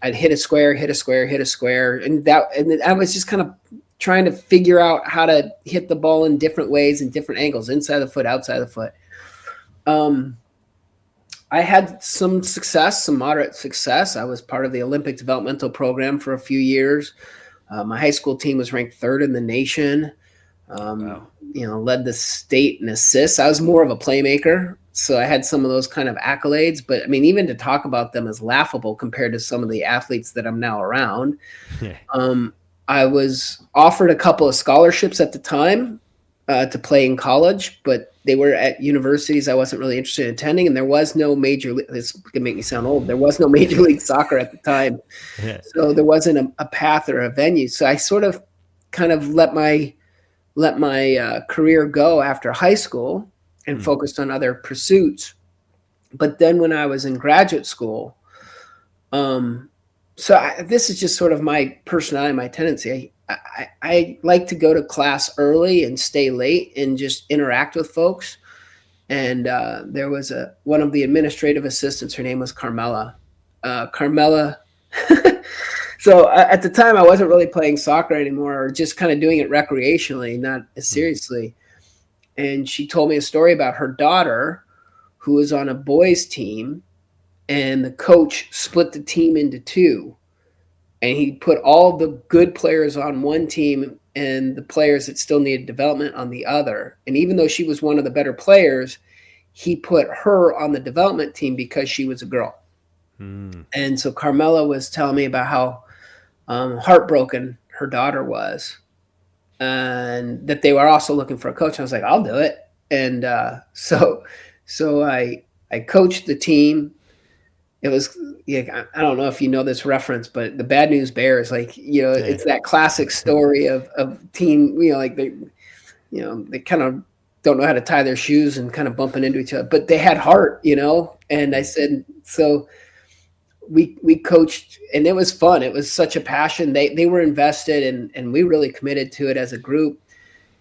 I'd hit a square, hit a square, hit a square, and I was just kind of trying to figure out how to hit the ball in different ways and different angles, inside the foot, outside the foot. Um, I had some success, some moderate success. I was part of the Olympic developmental program for a few years. My high school team was ranked third in the nation. Wow. Led the state in assists. I was more of a playmaker, so I had some of those kind of accolades. But I mean, even to talk about them is laughable compared to some of the athletes that I'm now around. Yeah. Um, I was offered a couple of scholarships at the time to play in college, but they were at universities I wasn't really interested in attending, and there was no major. This could make me sound old. There was no major league soccer at the time, Yeah. so there wasn't a path or a venue. So I sort of kind of let my career go after high school and Mm. focused on other pursuits. But then when I was in graduate school, um, this is just sort of my personality, my tendency. I like to go to class early and stay late and just interact with folks. And there was one of the administrative assistants. Her name was Carmela. Carmela. So at the time, I wasn't really playing soccer anymore, or just kind of doing it recreationally, not as Mm. seriously. And she told me a story about her daughter who was on a boys' team, and the coach split the team into two, and he put all the good players on one team and the players that still needed development on the other. And even though she was one of the better players, he put her on the development team because she was a girl. Mm. And so Carmela was telling me about how heartbroken her daughter was, and that they were also looking for a coach. I was like, I'll do it. And so I coached the team. It was, yeah, I don't know if you know this reference, but the Bad News Bears, like Yeah. it's that classic story of team, like they kind of don't know how to tie their shoes and kind of bumping into each other, but they had heart. And I Mm. said, so we coached, and it was fun. It was such a passion. They were invested, and we really committed to it as a group.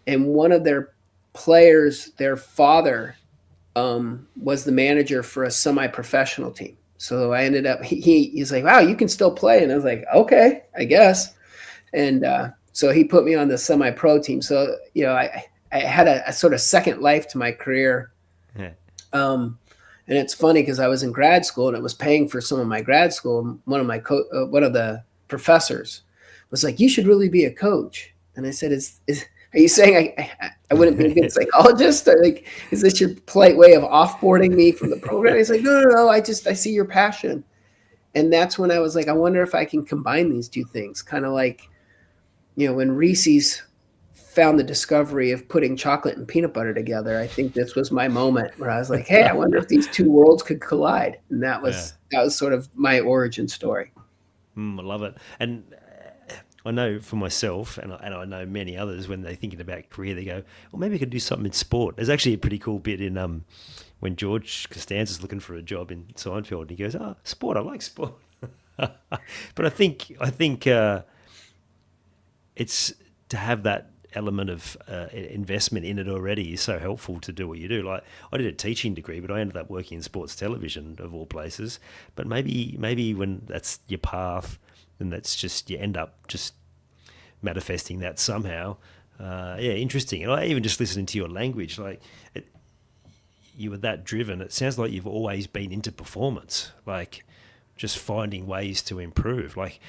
And one of their players, their father, was the manager for a semi-professional team. So I ended up, he's like, wow, you can still play. And I was like, okay, I guess. And so he put me on the semi-pro team. So, I had a sort of second life to my career. Yeah. Um, and it's funny because I was in grad school and it was paying for some of my grad school. One of the professors was like, "You should really be a coach." And I said, "Is are you saying I wouldn't be a good psychologist? Or like, is this your polite way of offboarding me from the program?" He's like, "No, no, no. I see your passion." And that's when I was like, I wonder if I can combine these two things, kind of like when Reese's found the discovery of putting chocolate and peanut butter together. I think this was my moment where I was like, "Hey, I wonder if these two worlds could collide." And that Yeah. was that was sort of my origin story. I love it. And I know for myself, and I know many others, when they're thinking about career, they go, well, maybe I could do something in sport. There's actually a pretty cool bit in when George Costanza's looking for a job in Seinfeld, and he goes, "Oh, sport, I like sport." But I think it's to have that element of investment in it already is so helpful to do what you do. Like I did a teaching degree, but I ended up working in sports television of all places. But maybe when that's your path, then that's just you end up just manifesting that somehow. Yeah, interesting. And I even just listening to your language, like you were that driven. It sounds like you've always been into performance, like just finding ways to improve. Like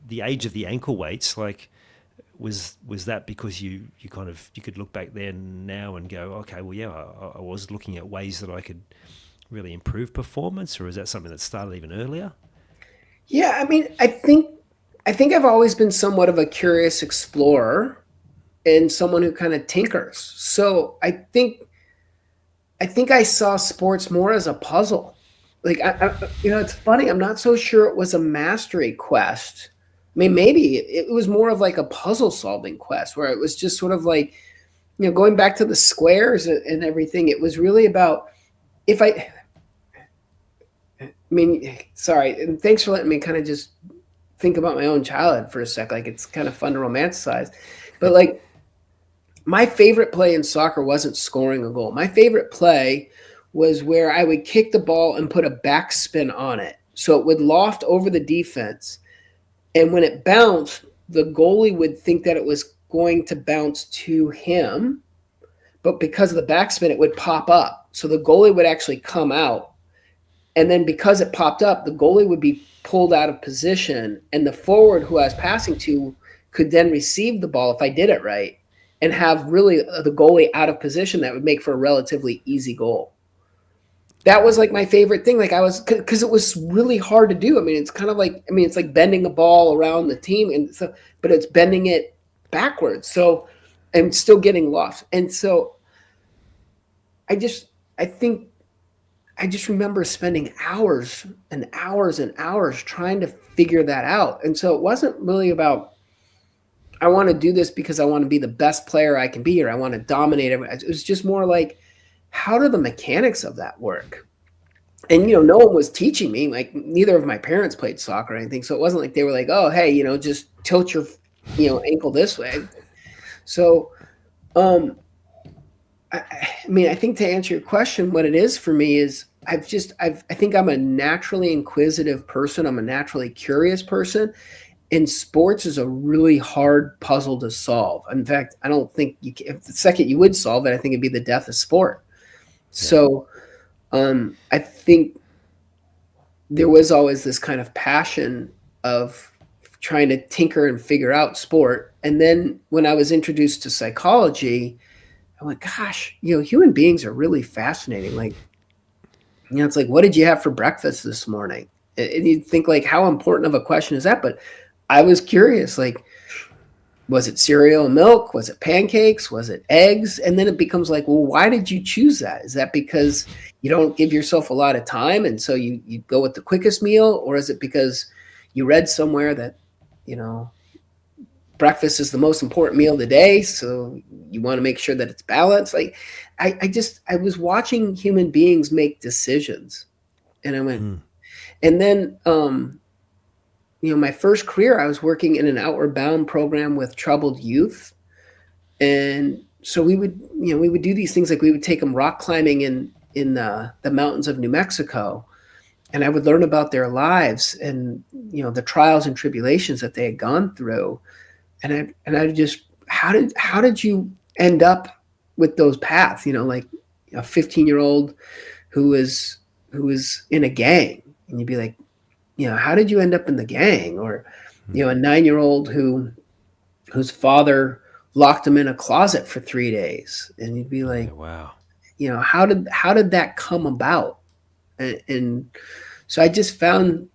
the age of the ankle weights, like was that because you kind of you could look back there now and go, okay, well, yeah, I was looking at ways that I could really improve performance, or is that something that started even earlier? Yeah, I mean, I think I've always been somewhat of a curious explorer and someone who kind of tinkers. So I think I saw sports more as a puzzle. Like it's funny. I'm not so sure it was a mastery quest. I mean, maybe it was more of like a puzzle solving quest where it was just sort of like going back to the squares and everything. It was really about if I mean, sorry, and thanks for letting me kind of just think about my own childhood for a sec. Like it's kind of fun to romanticize, but like my favorite play in soccer wasn't scoring a goal. My favorite play was where I would kick the ball and put a backspin on it. So it would loft over the defense. And when it bounced, the goalie would think that it was going to bounce to him. But because of the backspin, it would pop up. So the goalie would actually come out. And then because it popped up, the goalie would be pulled out of position. And the forward who I was passing to could then receive the ball if I did it right and have really the goalie out of position that would make for a relatively easy goal. That was like my favorite thing. Like I was, because it was really hard to do. I mean, it's kind of like, I mean, it's like bending a ball around the team, and so, but it's bending it backwards. So, and still getting lost. And so, I think, I just remember spending hours and hours and hours trying to figure that out. And so it wasn't really about I want to do this because I want to be the best player I can be, or I want to dominate everyone. It was just more like, how do the mechanics of that work? And Yeah. no one was teaching me. Like neither of my parents played soccer or anything, so it wasn't like they were like, "Oh, hey, just tilt your ankle this way." So, um, I mean, I think to answer your question, what it is for me is I think I'm a naturally inquisitive person. I'm a naturally curious person, and sports is a really hard puzzle to solve. In fact, I don't think if the second you would solve it, I think it'd be the death of sport. Yeah. So I think there was always this kind of passion of trying to tinker and figure out sport. And then when I was introduced to psychology, I went, gosh, human beings are really fascinating. Like, it's like, what did you have for breakfast this morning? And you'd think like, how important of a question is that? But I was curious, like, was it cereal and milk? Was it pancakes? Was it eggs? And then it becomes like, well, why did you choose that? Is that because you don't give yourself a lot of time and so you go with the quickest meal? Or is it because you read somewhere that, you know, breakfast is the most important meal of the day, so you want to make sure that it's balanced? Like I was watching human beings make decisions and I went, Mm. and then my first career, I was working in an outward bound program with troubled youth. And so we would do these things, like we would take them rock climbing in the mountains of New Mexico, and I would learn about their lives and the trials and tribulations that they had gone through. And I just, how did you end up with those paths? Like a 15-year-old who was in a gang, and you'd be like, how did you end up in the gang? Or a 9-year-old whose father locked him in a closet for 3 days, and you'd be Yeah. like, Wow. how did that come about? And so I just found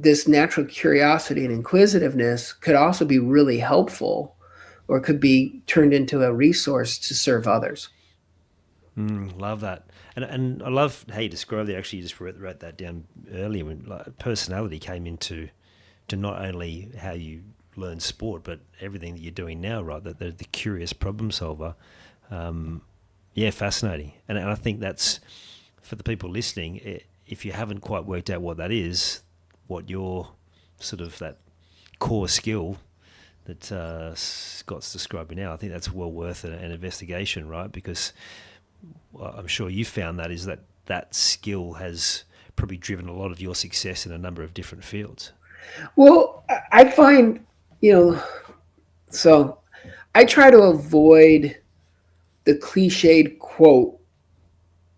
this natural curiosity and inquisitiveness could also be really helpful, or could be turned into a resource to serve others. Love that, and I love how you described it. Actually, you just wrote that down earlier when like, personality came into to not only how you learn sport, but everything that you're doing now. Right, that the curious problem solver. Yeah, fascinating, and I think that's for the people listening. If you haven't quite worked out what that is, what your sort of that core skill that Scott's describing now, I think that's well worth an investigation, right? Because I'm sure you found that is that skill has probably driven a lot of your success in a number of different fields. Well, I find, you know, so I try to avoid the cliched quote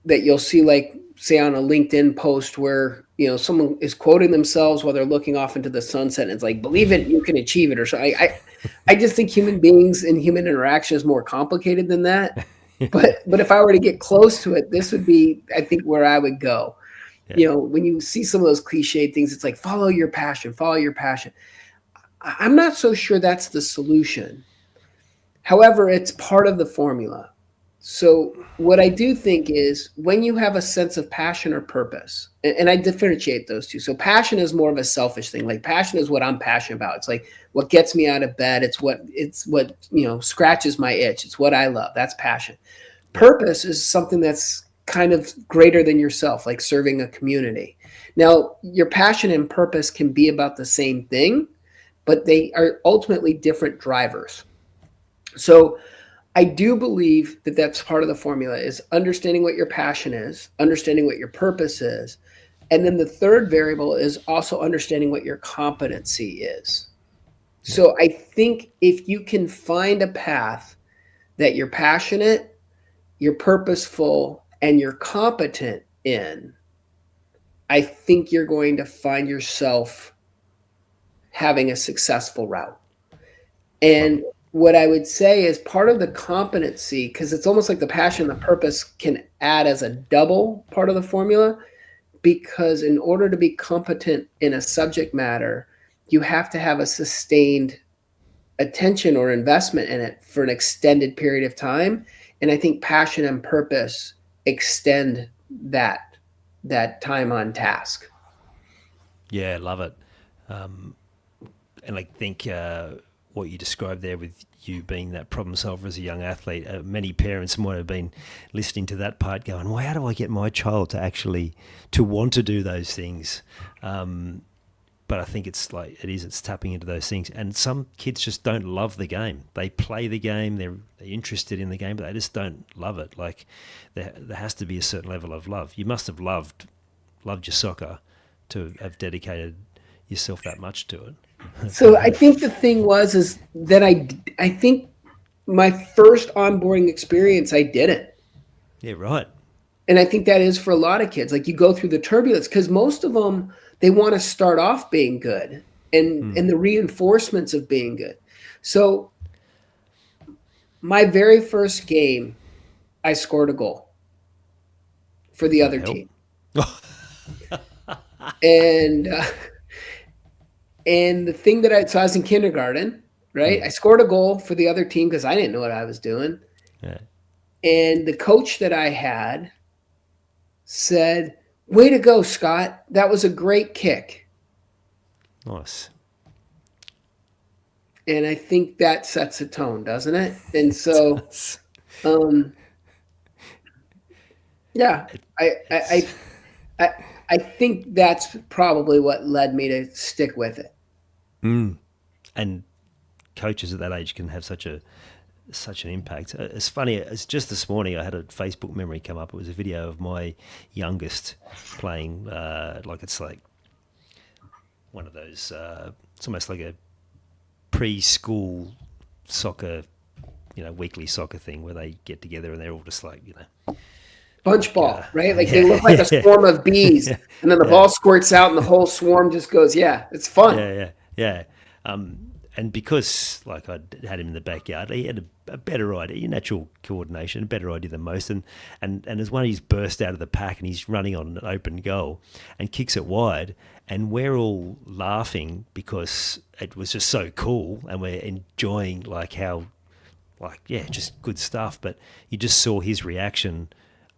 that you'll see, like, say, on a LinkedIn post where, someone is quoting themselves while they're looking off into the sunset and it's like, believe it, you can achieve it. Or so. I just think human beings and human interaction is more complicated than that. But if I were to get close to it, this would be, I think, where I would go. Yeah. When you see some of those cliched things, it's like, follow your passion, follow your passion. I'm not so sure that's the solution. However, it's part of the formula. So, what I do think is when you have a sense of passion or purpose, and I differentiate those two. So, passion is more of a selfish thing. Like, passion is what I'm passionate about. It's like what gets me out of bed. It's what scratches my itch. It's what I love. That's passion. Yeah. Purpose is something that's kind of greater than yourself, like serving a community. Now, your passion and purpose can be about the same thing, but they are ultimately different drivers. So I do believe that that's part of the formula is understanding what your passion is, understanding what your purpose is. And then the third variable is also understanding what your competency is. Yeah. So I think if you can find a path that you're passionate, you're purposeful, and you're competent in, I think you're going to find yourself having a successful route. Love And it. what I would say is part of the competency, because it's almost like the passion, the purpose can add as a double part of the formula. Because in order to be competent in a subject matter, you have to have a sustained attention or investment in it for an extended period of time. And I think passion and purpose extend that time on task. Yeah, love it. And I think what you described there with you being that problem solver as a young athlete, many parents might have been listening to that part going, well, how do I get my child to actually to want to do those things? But I think it's tapping into those things. And some kids just don't love the game. They play the game, they're interested in the game, but they just don't love it. Like there has to be a certain level of love. You must have loved your soccer to have dedicated yourself that much to it. So I think the thing was is that I think my first onboarding experience I didn't. Yeah, right. And I think that is for a lot of kids. Like you go through the turbulence because most of them they want to start off being good and the reinforcements of being good. So my very first game, I scored a goal for the That'd other help. team, and the thing that I was in kindergarten, right? I scored a goal for the other team because I didn't know what I was doing, Yeah. and the coach that I had said, "Way to go, Scott! That was a great kick." Nice. And I think that sets a tone, doesn't it? And It so, does. um, yeah, It, I, I, it's I, I, I think that's probably what led me to stick with it. and coaches at that age can have such an impact. It's funny. It's just this morning I had a Facebook memory come up. It was a video of my youngest playing. It's like one of those. It's almost like a preschool soccer, weekly soccer thing where they get together and they're all just like, Bunch like ball, right? Like they yeah, look like a yeah, swarm of bees, yeah, and then the yeah. ball squirts out, and the whole swarm just goes. Yeah, it's fun. Yeah. And because like I had him in the backyard, he had a better idea, natural coordination, a better idea than most. And as one he's burst out of the pack and he's running on an open goal and kicks it wide, and we're all laughing because it was just so cool, and we're enjoying just good stuff. But you just saw his reaction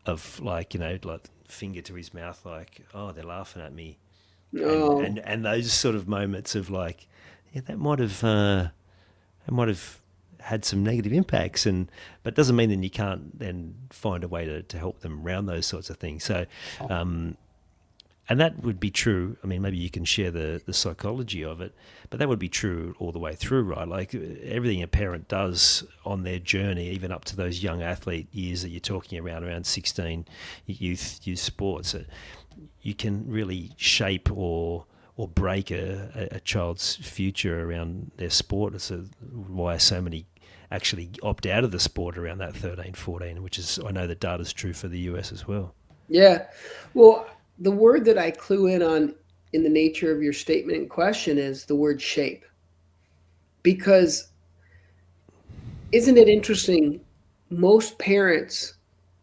of like finger to his mouth, like, oh, they're laughing at me, and Oh, and and those sort of moments of like, yeah, that might have had some negative impacts, but doesn't mean that you can't then find a way to help them around those sorts of things. So And that would be true. I mean, maybe you can share the psychology of it, but that would be true all the way through, right? Like everything a parent does on their journey, even up to those young athlete years that you're talking around 16, youth sports, you can really shape or break a child's future around their sport. It's why so many actually opt out of the sport around that 13, 14, which is, I know the data's true for the US as well. Yeah. Well, the word that I clue in on in the nature of your statement in question is the word shape. Because isn't it interesting? Most parents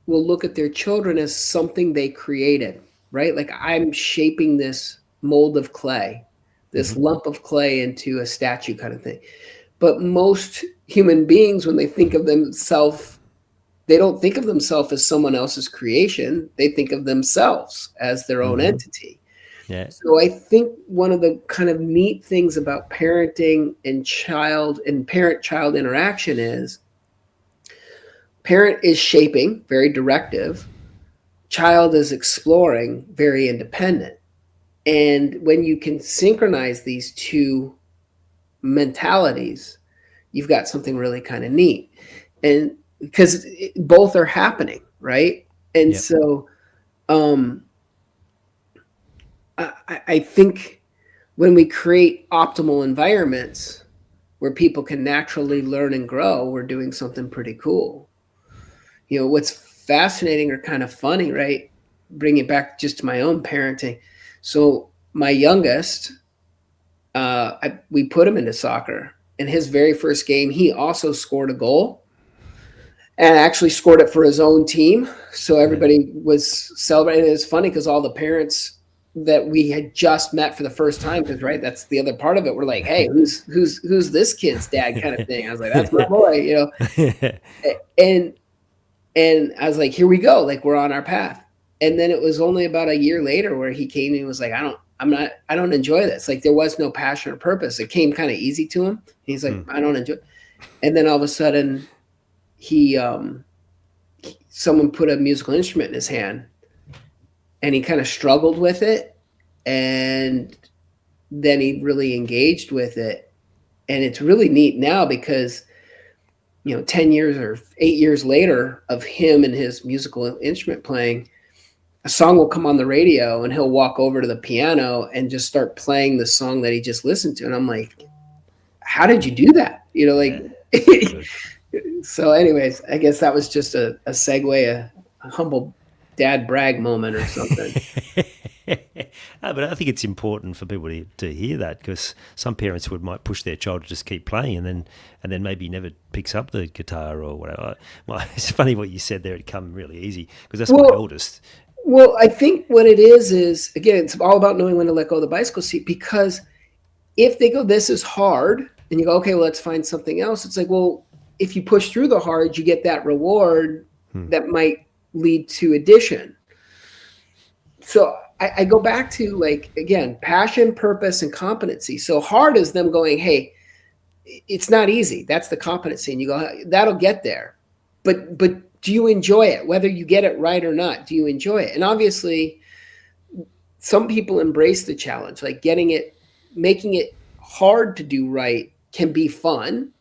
will look at their children as something they created, right? Like I'm shaping this mold of clay, this Mm-hmm. lump of clay into a statue kind of thing. But most human beings, when they think of themselves, they don't think of themselves as someone else's creation. They think of themselves as their own Mm-hmm. entity. Yeah. So I think one of the kind of neat things about parenting and child and parent-child interaction is parent is shaping, very directive, child is exploring, very independent. And when you can synchronize these two mentalities, you've got something really kind of neat. And because both are happening, right? And Yep. so um, I think when we create optimal environments where people can naturally learn and grow, we're doing something pretty cool. What's fascinating or kind of funny, right? Bring it back just to my own parenting. So my youngest, we put him into soccer. In his very first game, he also scored a goal and actually scored it for his own team. So Yeah. everybody was celebrating. It's funny because all the parents that we had just met for the first time, because right, that's the other part of it. We're like, hey, who's this kid's dad, kind of thing. I was like, that's my boy. And and I was like, here we go, like we're on our path. And then it was only about a year later where he came and was like, I don't enjoy this. Like there was no passion or purpose. It came kind of easy to him. He's like, Mm. I don't enjoy it. And then all of a sudden he someone put a musical instrument in his hand and he kind of struggled with it, and then he really engaged with it. And it's really neat now because 10 years or 8 years later of him and his musical instrument playing, a song will come on the radio and he'll walk over to the piano and just start playing the song that he just listened to. And I'm like, how did you do that? Yeah. Like So good. so anyways, I guess that was just a segue, a humble dad brag moment or something. No, but I think it's important for people to hear that, because some parents might push their child to just keep playing and then maybe never picks up the guitar or whatever. Well, it's funny what you said there. It come really easy because that's my Well, eldest. well, I think what it is again, it's all about knowing when to let go of the bicycle seat. Because if they go, this is hard, and you go, okay, well, let's find something else. It's like, well, if you push through the hard, you get that reward Hmm. that might lead to addition. So I go back to, like, again, passion, purpose, and competency. So hard is them going, hey, it's not easy. That's the competency. And you go, that'll get there. But do you enjoy it? Whether you get it right or not, do you enjoy it? And obviously, some people embrace the challenge, like making it hard to do right can be fun.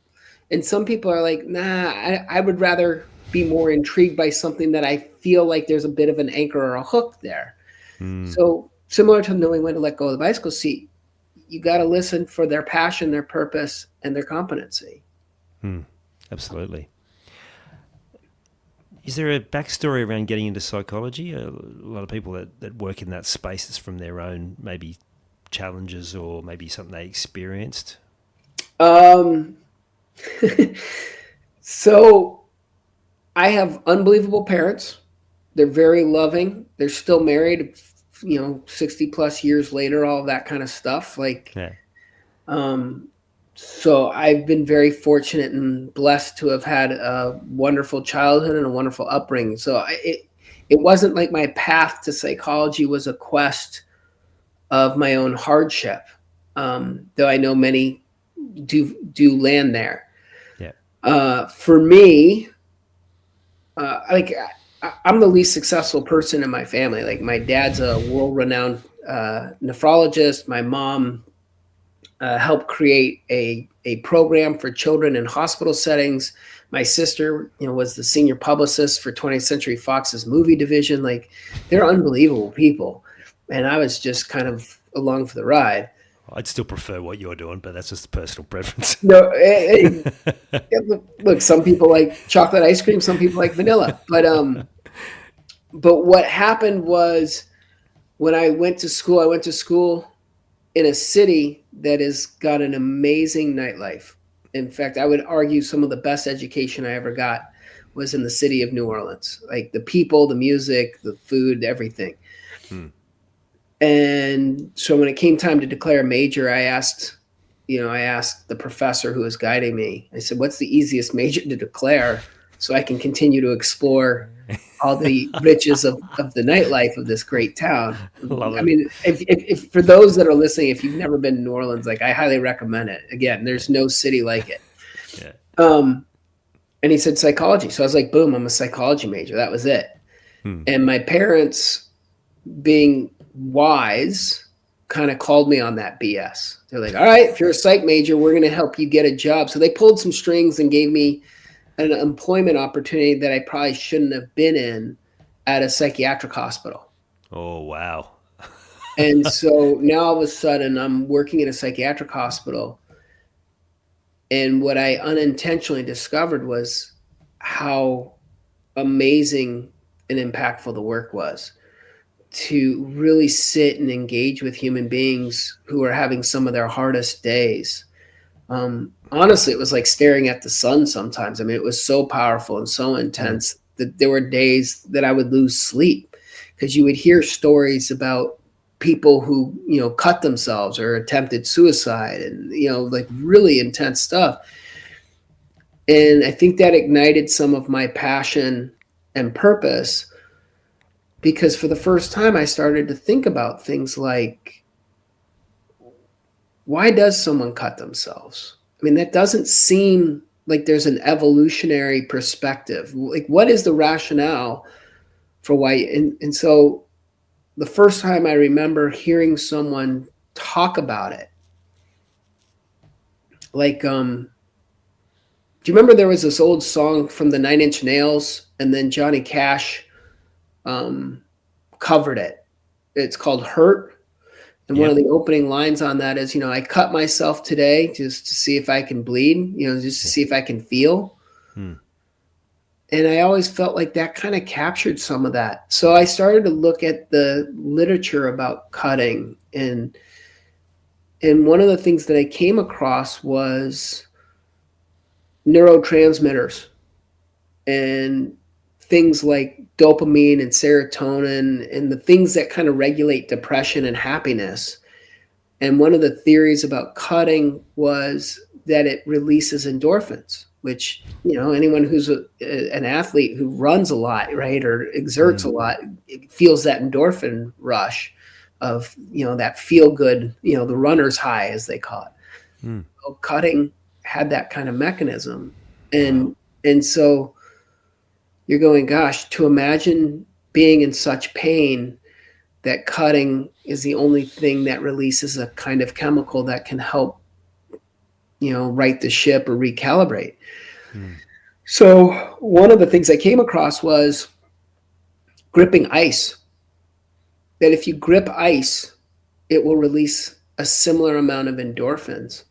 And some people are like, nah, I would rather be more intrigued by something that I feel like there's a bit of an anchor or a hook there. Hmm. So similar to knowing when to let go of the bicycle seat, you got to listen for their passion, their purpose, and their competency. Hmm. Absolutely. Is there a backstory around getting into psychology? A lot of people that work in that space is from their own maybe challenges or maybe something they experienced. Um, so I have unbelievable parents. They're very loving. They're still married, 60 plus years later, all of that kind of stuff. Like, Yeah. um, so I've been very fortunate and blessed to have had a wonderful childhood and a wonderful upbringing. So it wasn't like my path to psychology was a quest of my own hardship, though I know many do land there. Yeah. For me, like I'm the least successful person in my family. Like my dad's a world-renowned nephrologist. My mom helped create a program for children in hospital settings. My sister, was the senior publicist for 20th Century Fox's movie division. Like, they're unbelievable people, and I was just kind of along for the ride. I'd still prefer what you're doing, but that's just a personal preference. No, look, some people like chocolate ice cream, some people like vanilla, but what happened was when I went to school in a city that has got an amazing nightlife. In fact, I would argue some of the best education I ever got was in the city of New Orleans. Like the people, the music, the food, everything. Hmm. And so when it came time to declare a major, I asked the professor who was guiding me. I said, "What's the easiest major to declare so I can continue to explore all the riches of the nightlife of this great town?" Love I it. mean, if for those that are listening, if you've never been to New Orleans, like I highly recommend it. Again, there's no city like it. Yeah. Um, and he said psychology. So I was like, boom, I'm a psychology major. That was it. Hmm. And my parents, being wise, kind of called me on that BS. They're like, all right, if you're a psych major, we're going to help you get a job. So they pulled some strings and gave me an employment opportunity that I probably shouldn't have been in at a psychiatric hospital. Oh, wow. And so now all of a sudden I'm working in a psychiatric hospital. And what I unintentionally discovered was how amazing and impactful the work was, to really sit and engage with human beings who are having some of their hardest days. Honestly, it was like staring at the sun sometimes. I mean, it was so powerful and so Hmm. intense that there were days that I would lose sleep because you would hear stories about people who, cut themselves or attempted suicide and, like really intense stuff. And I think that ignited some of my passion and purpose because for the first time I started to think about things like, why does someone cut themselves? I mean, that doesn't seem like there's an evolutionary perspective. Like, what is the rationale for why? And so the first time I remember hearing someone talk about it, like, do you remember there was this old song from the Nine Inch Nails, and then Johnny Cash um, covered it? It's called "Hurt." And one of Yep. the opening lines on that is, I cut myself today just to see if I can bleed, just to Yeah. see if I can feel. Hmm. And I always felt like that kind of captured some of that. So I started to look at the literature about cutting, and one of the things that I came across was neurotransmitters and things like dopamine and serotonin and the things that kind of regulate depression and happiness. And one of the theories about cutting was that it releases endorphins, which, anyone who's an athlete who runs a lot, right, or exerts Hmm. a lot, feels that endorphin rush of, that feel good, the runner's high, as they call it. Hmm. Well, cutting had that kind of mechanism. Wow. And so you're going, gosh, to imagine being in such pain that cutting is the only thing that releases a kind of chemical that can help, right the ship or recalibrate. Hmm. So one of the things I came across was gripping ice. That if you grip ice, it will release a similar amount of endorphins.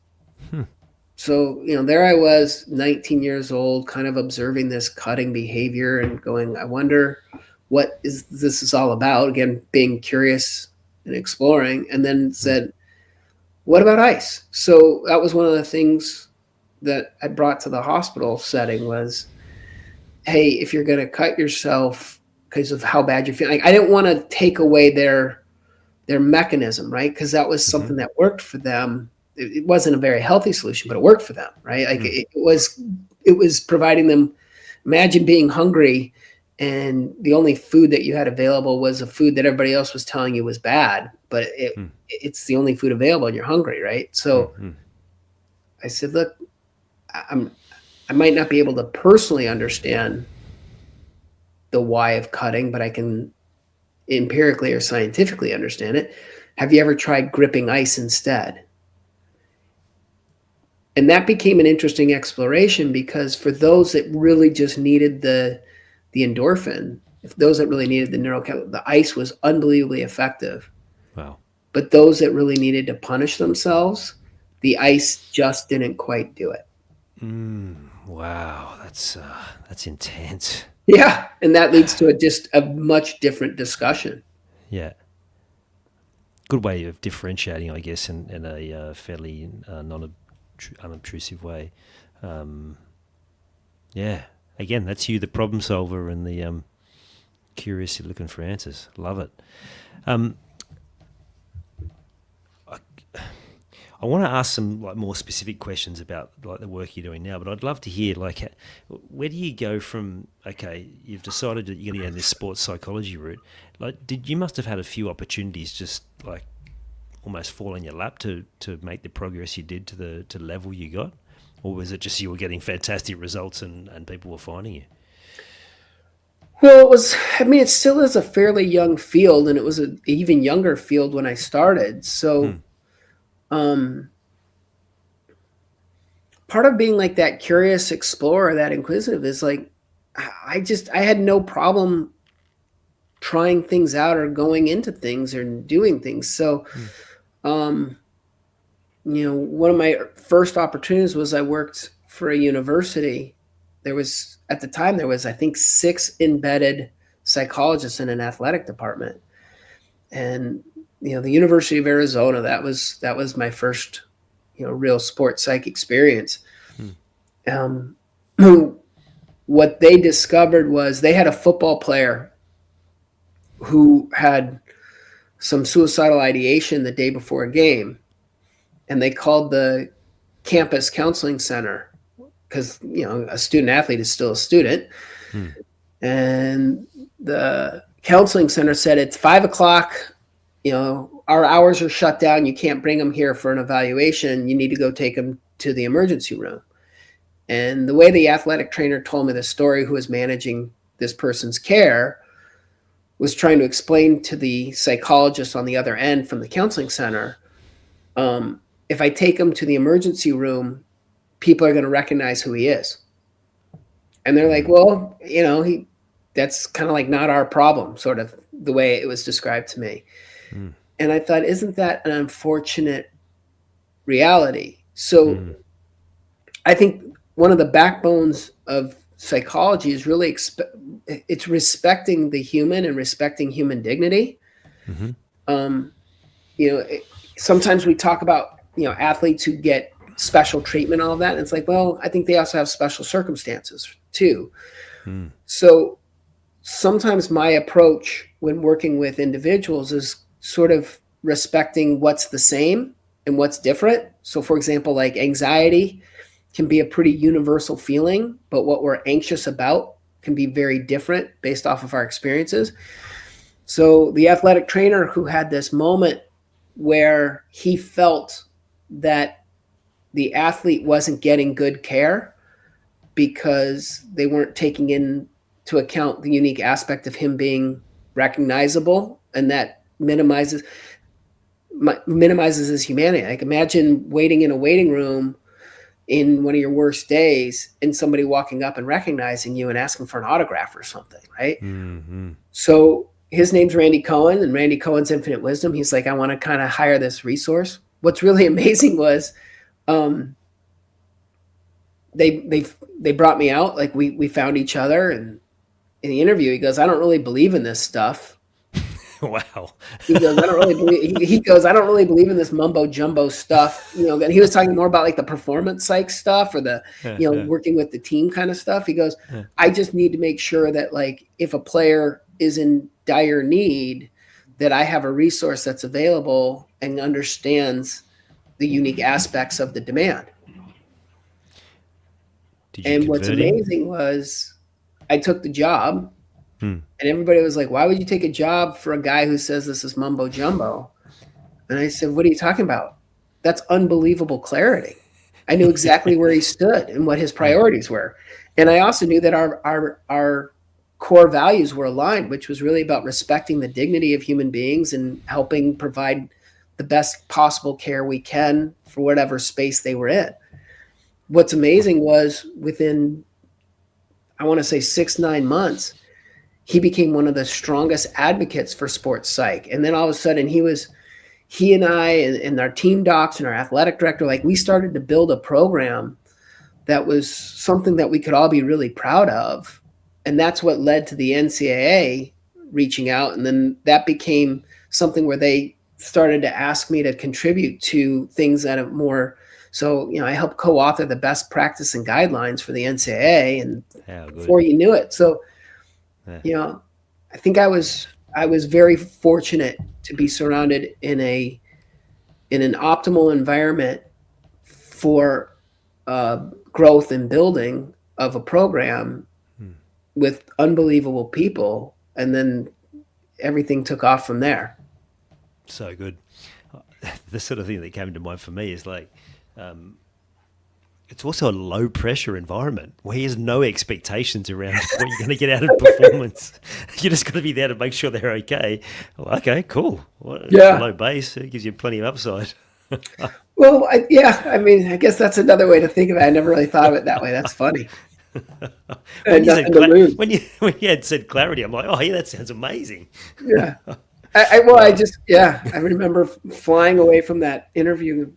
Hmm. So, there I was, 19 years old, kind of observing this cutting behavior and going, I wonder what is this is all about. Again, being curious and exploring, and then Hmm. said, what about ice? So that was one of the things that I brought to the hospital setting was, hey, if you're going to cut yourself because of how bad you're feeling, I didn't want to take away their mechanism, right? Because that was Hmm. something that worked for them. It wasn't a very healthy solution, but it worked for them, right? Like Hmm. it was providing them. Imagine being hungry and the only food that you had available was a food that everybody else was telling you was bad, but Hmm. it's the only food available and you're hungry, right? So Hmm. I said, look, I might not be able to personally understand the why of cutting, but I can empirically or scientifically understand it. Have you ever tried gripping ice instead? And that became an interesting exploration, because for those that really just needed the endorphin, if those that really needed the neurochemical, the ice was unbelievably effective. Wow. But those that really needed to punish themselves, the ice just didn't quite do it. Wow, that's intense. Yeah, and that leads to just a much different discussion. Yeah, good way of differentiating, I guess, in a fairly unobtrusive way. Um, yeah, again, that's you, the problem solver, and the curious, you're looking for answers. Love it. Um, I, I want to ask some like more specific questions about like the work you're doing now, but I'd love to hear like where do you go from? Okay, you've decided that you're going to go down this sports psychology route. Like, you must have had a few opportunities just like almost fall in your lap to make the progress you did to the level you got, or was it just you were getting fantastic results and people were finding you? Well, it was, I mean, it still is a fairly young field, and it was an even younger field when I started. Hmm. So, um, part of being like that curious explorer, that inquisitive, is like, I had no problem trying things out or going into things or doing things. So, Hmm. um, one of my first opportunities was I worked for a university. There was, at the time, there was, I think, 6 embedded psychologists in an athletic department. And, the University of Arizona, that was my first, real sports psych experience. Hmm. Um, what they discovered was they had a football player who had some suicidal ideation the day before a game, and they called the campus counseling center, because a student athlete is still a student. Hmm. And the counseling center said, it's 5 o'clock, our hours are shut down, you can't bring them here for an evaluation, you need to go take them to the emergency room. And the way the athletic trainer told me the story, who was managing this person's care, was trying to explain to the psychologist on the other end from the counseling center, if I take him to the emergency room, people are going to recognize who he is. And they're like, Hmm. well, that's kind of like not our problem, sort of the way it was described to me. Hmm. And I thought, isn't that an unfortunate reality? So Hmm. I think one of the backbones of psychology is really it's respecting the human and respecting human dignity. Hmm. Um, you know, Sometimes we talk about athletes who get special treatment, all of that. And it's like, well, I think they also have special circumstances too. Hmm. So sometimes my approach when working with individuals is sort of respecting what's the same and what's different. So, for example, like anxiety can be a pretty universal feeling, but what we're anxious about can be very different based off of our experiences. So, the athletic trainer who had this moment where he felt that the athlete wasn't getting good care because they weren't taking into account the unique aspect of him being recognizable, and that minimizes his humanity. Like, imagine waiting in a waiting room in one of your worst days and somebody walking up and recognizing you and asking for an autograph or something, right? Hmm. So his name's Randy Cohen, and Randy Cohen's Infinite Wisdom. He's like, I want to kind of hire this resource. What's really amazing was, um, they brought me out. Like, we found each other, and in the interview, he goes, I don't really believe in this stuff. Wow. He goes, I don't really believe. He goes, I don't really believe in this mumbo jumbo stuff. And he was talking more about like the performance psych stuff, or the working with the team kind of stuff. He goes, I just need to make sure that, like, if a player is in dire need, that I have a resource that's available and understands the unique aspects of the demand. Did you And what's convert him? amazing was, I took the job, Hmm. and everybody was like, why would you take a job for a guy who says this is mumbo jumbo? And I said, what are you talking about? That's unbelievable clarity. I knew exactly where he stood and what his Yeah. priorities were. And I also knew that our core values were aligned, which was really about respecting the dignity of human beings and helping provide the best possible care we can for whatever space they were in. What's amazing was within, I want to say 6-9 months, he became one of the strongest advocates for sports psych. And then all of a sudden he and I and our team docs and our athletic director, like we started to build a program that was something that we could all be really proud of. And that's what led to the NCAA reaching out. And then that became something where they started to ask me to contribute to things that are more. So, I helped co-author the best practice and guidelines for the NCAA, and before you knew it. So, I think I was very fortunate to be surrounded in an optimal environment for growth and building of a program with unbelievable people, and then everything took off from there. So good. The sort of thing that came to mind for me is like, it's also a low pressure environment where there's no expectations around what you're going to get out of performance. You just got to be there to make sure they're okay. Well, okay, cool. Well, yeah, low base, it gives you plenty of upside. Well, I guess that's another way to think of it. I never really thought of it that way. That's funny. when you had said clarity, I'm like, oh yeah, that sounds amazing. Yeah. I remember flying away from that interview,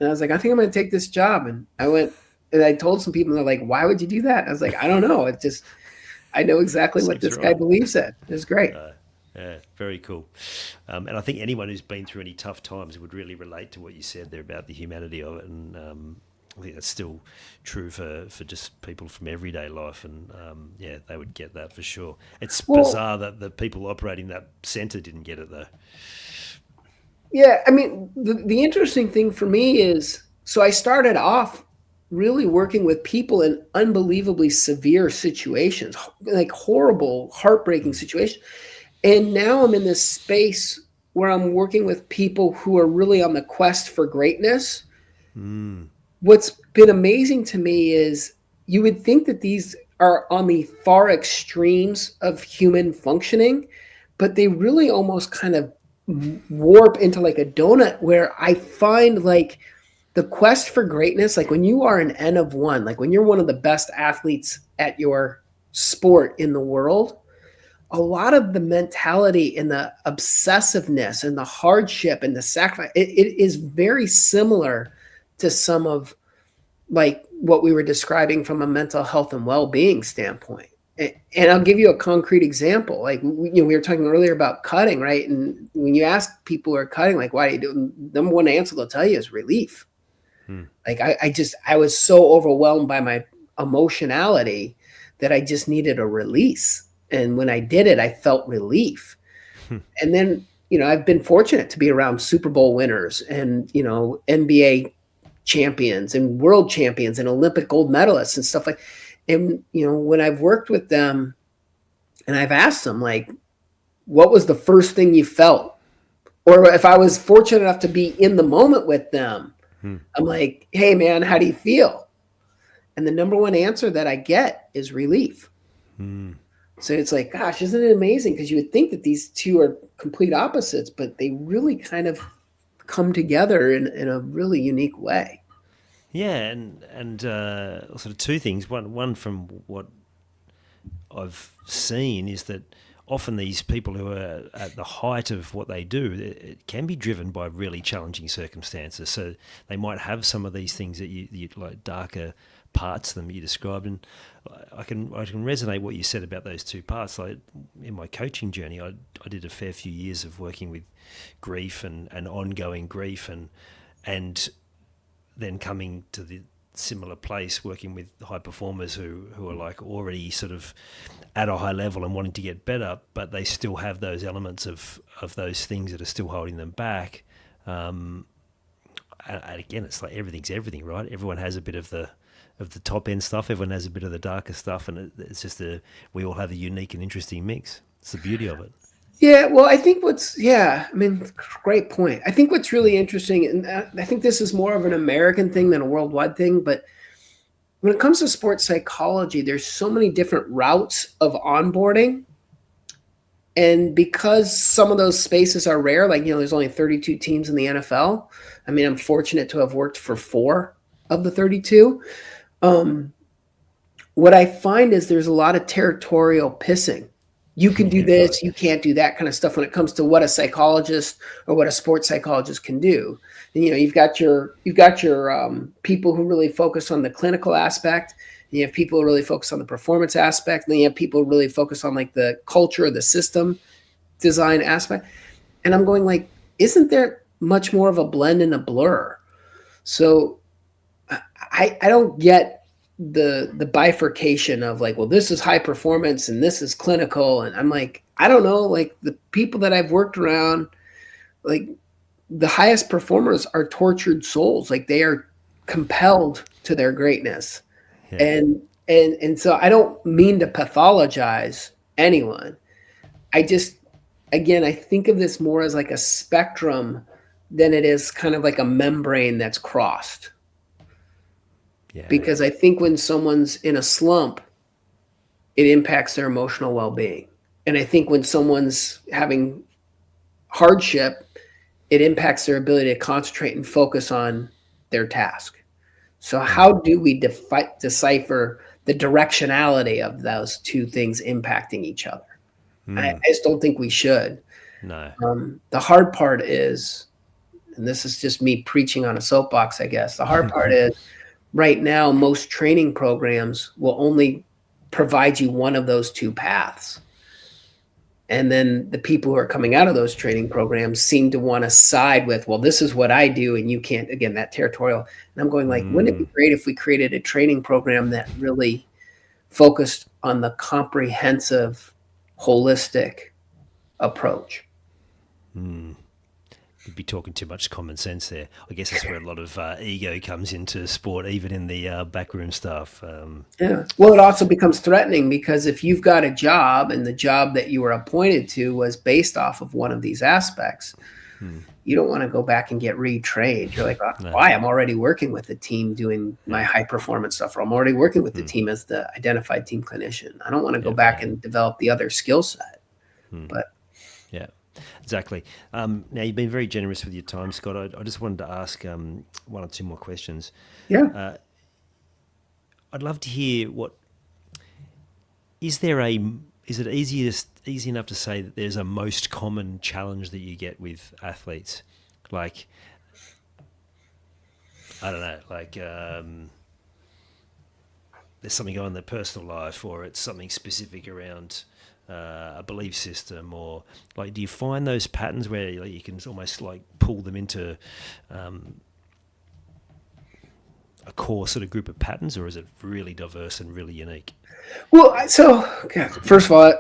and I was like, I think I'm going to take this job. And I went and I told some people, and they're like, why would you do that? And I was like, I don't know. It just, I know exactly what this guy believes in. It was great. Yeah, very cool. And I think anyone who's been through any tough times would really relate to what you said there about the humanity of it. And I think that's still true for just people from everyday life. And they would get that for sure. It's bizarre that the people operating that centre didn't get it though. Yeah, the interesting thing for me is, so I started off really working with people in unbelievably severe situations, like horrible, heartbreaking situations. And now I'm in this space where I'm working with people who are really on the quest for greatness. What's been amazing to me is you would think that these are on the far extremes of human functioning, but they really almost kind of warp into like a donut, where I find like the quest for greatness, like when you are an N of one, like when you're one of the best athletes at your sport in the world, a lot of the mentality and the obsessiveness and the hardship and the sacrifice, it is very similar to some of like what we were describing from a mental health and well-being standpoint. And I'll give you a concrete example. Like, we were talking earlier about cutting, right? And when you ask people who are cutting, like, why do you do it? Number one answer they'll tell you is relief. Like, I was so overwhelmed by my emotionality that I just needed a release. And when I did it, I felt relief. And then, I've been fortunate to be around Super Bowl winners and, NBA champions and world champions and Olympic gold medalists and stuff like. And, when I've worked with them and I've asked them, like, what was the first thing you felt? Or if I was fortunate enough to be in the moment with them, I'm like, hey, man, how do you feel? And the number one answer that I get is relief. So it's like, gosh, isn't it amazing? Because you would think that these two are complete opposites, but they really kind of come together in a really unique way. Yeah, and sort of two things. One from what I've seen is that often these people who are at the height of what they do, it can be driven by really challenging circumstances. So they might have some of these things that you like darker parts of them you described, and I can resonate what you said about those two parts. Like in my coaching journey, I did a fair few years of working with grief and ongoing grief, and then coming to the similar place, working with high performers who are like already sort of at a high level and wanting to get better, but they still have those elements of those things that are still holding them back. And again, it's like everything's everything, right? Everyone has a bit of the top end stuff. Everyone has a bit of the darker stuff, and it's just we all have a unique and interesting mix. It's the beauty of it. Yeah, well, I think great point. I think what's really interesting, and I think this is more of an American thing than a worldwide thing, but when it comes to sports psychology, there's so many different routes of onboarding. And because some of those spaces are rare, like, there's only 32 teams in the NFL. I mean, I'm fortunate to have worked for 4 of the 32. Um, what I find is there's a lot of territorial pissing. You can do Yeah, right. this, you can't do that kind of stuff when it comes to what a psychologist or what a sports psychologist can do. And, you've got your people who really focus on the clinical aspect. And you have people who really focus on the performance aspect. And then you have people who really focus on like the culture, the system design aspect. And I'm going like, isn't there much more of a blend and a blur? So I don't get the bifurcation of like, well, this is high performance and this is clinical. And I'm like, I don't know, like the people that I've worked around, like the highest performers are tortured souls. Like they are compelled to their greatness. Yeah. And so I don't mean to pathologize anyone. I just, again, I think of this more as like a spectrum than it is kind of like a membrane that's crossed. Yeah. Because I think when someone's in a slump, it impacts their emotional well-being. And I think when someone's having hardship, it impacts their ability to concentrate and focus on their task. So how do we decipher the directionality of those two things impacting each other? I just don't think we should. No. The hard part is, and this is just me preaching on a soapbox, I guess. The hard part is right now, most training programs will only provide you one of those two paths. And then the people who are coming out of those training programs seem to want to side with, well, this is what I do, and you can't, again, that territorial. And I'm going like, wouldn't it be great if we created a training program that really focused on the comprehensive, holistic approach? You'd be talking too much common sense there. I guess that's where a lot of ego comes into sport, even in the backroom stuff. Yeah. Well, it also becomes threatening because if you've got a job and the job that you were appointed to was based off of one of these aspects, you don't want to go back and get retrained. You're like, No. why? I'm already working with the team doing my high performance stuff, or I'm already working with the team as the identified team clinician. I don't want to go back and develop the other skill set. But Yeah, exactly. Now, you've been very generous with your time, Scott. I just wanted to ask one or two more questions. yeah. I'd love to hear is it easy enough to say that there's a most common challenge that you get with athletes? Like, I don't know, like there's something going in their personal life, or it's something specific around a belief system, or like, do you find those patterns where like, you can almost like pull them into a core sort of group of patterns, or is it really diverse and really unique? Well, okay, first of all,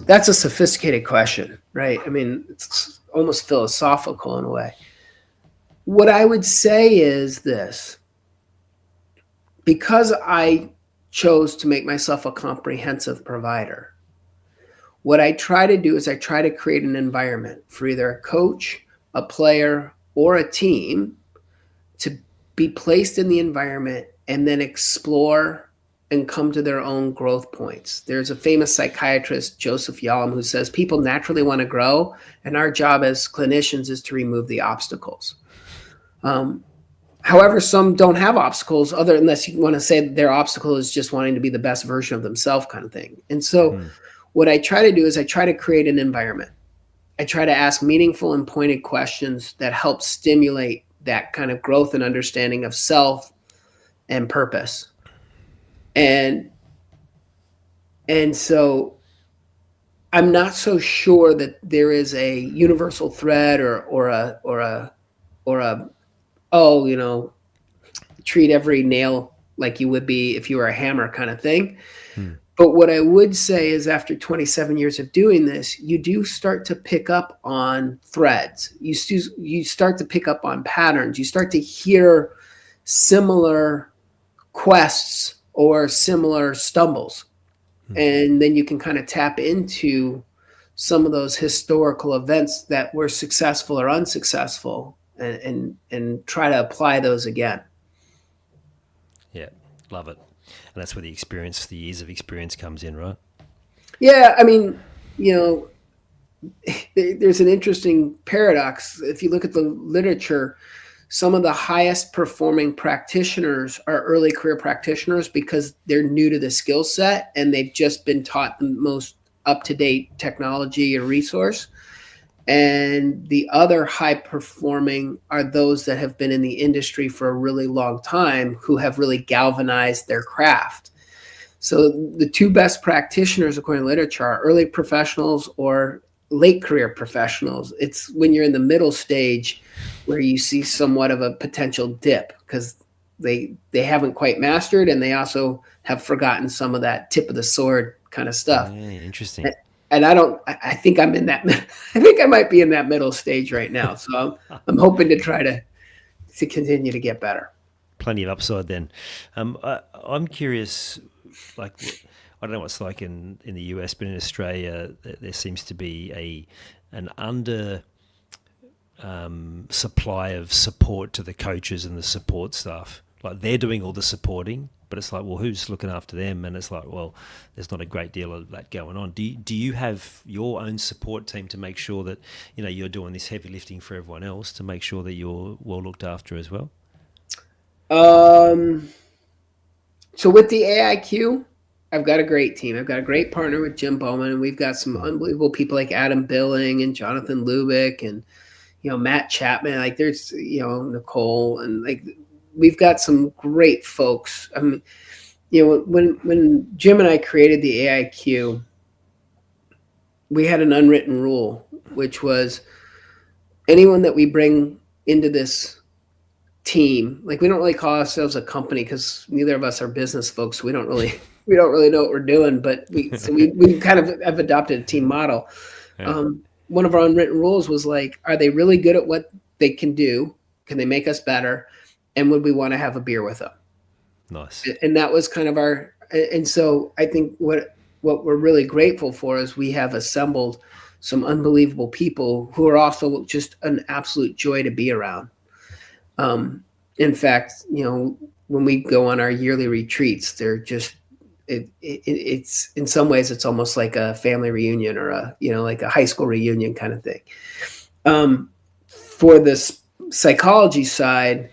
that's a sophisticated question, right? I mean, it's almost philosophical in a way. What I would say is this: because I chose to make myself a comprehensive provider, what I try to do is I try to create an environment for either a coach, a player, or a team to be placed in the environment and then explore and come to their own growth points. There's a famous psychiatrist, Joseph Yalom, who says people naturally want to grow, and our job as clinicians is to remove the obstacles. However, some don't have obstacles, unless you want to say that their obstacle is just wanting to be the best version of themselves, kind of thing. And so, what I try to do is I try to create an environment. I try to ask meaningful and pointed questions that help stimulate that kind of growth and understanding of self and purpose. And so I'm not so sure that there is a universal thread or a treat every nail like you would be if you were a hammer kind of thing. But what I would say is after 27 years of doing this, you do start to pick up on threads. You start to pick up on patterns. You start to hear similar quests or similar stumbles. And then you can kind of tap into some of those historical events that were successful or unsuccessful and try to apply those again. Yeah, Love it. And that's where the years of experience comes in, right? Yeah, I mean, you know, there's an interesting paradox. If you look at the literature, some of the highest performing practitioners are early career practitioners because they're new to the skill set and they've just been taught the most up to date technology or resource. And the other high performing are those that have been in the industry for a really long time who have really galvanized their craft. So the two best practitioners, according to literature, are early professionals or late career professionals. It's when you're in the middle stage where you see somewhat of a potential dip because they haven't quite mastered and they also have forgotten some of that tip of the sword kind of stuff. Yeah, interesting. And I don't. I think I'm in that. I think I might be in that middle stage right now. So I'm hoping to try to continue to get better. Plenty of upside then. I'm curious, like, I don't know what it's like in the US, but in Australia, there seems to be an under supply of support to the coaches and the support staff. Like they're doing all the supporting, but it's like, well, who's looking after them? And it's like, well, there's not a great deal of that going on. Do you have your own support team to make sure that you're doing this heavy lifting for everyone else to make sure that you're well looked after as well? Um, so with the AIQ, I've got a great team. I've got a great partner with Jim Bowman, and we've got some unbelievable people like Adam Billing and Jonathan Lubick and Matt Chapman. Like there's Nicole and like we've got some great folks. I mean, when Jim and I created the AIQ, we had an unwritten rule, which was anyone that we bring into this team, like we don't really call ourselves a company because neither of us are business folks. So we don't really know what we're doing, but we kind of have adopted a team model. Yeah. One of our unwritten rules was like, are they really good at what they can do? Can they make us better? And would we want to have a beer with them? Nice. And that was kind of our. And so I think what we're really grateful for is we have assembled some unbelievable people who are also just an absolute joy to be around. In fact, when we go on our yearly retreats, they're just it's in some ways it's almost like a family reunion or like a high school reunion kind of thing. For this psychology side,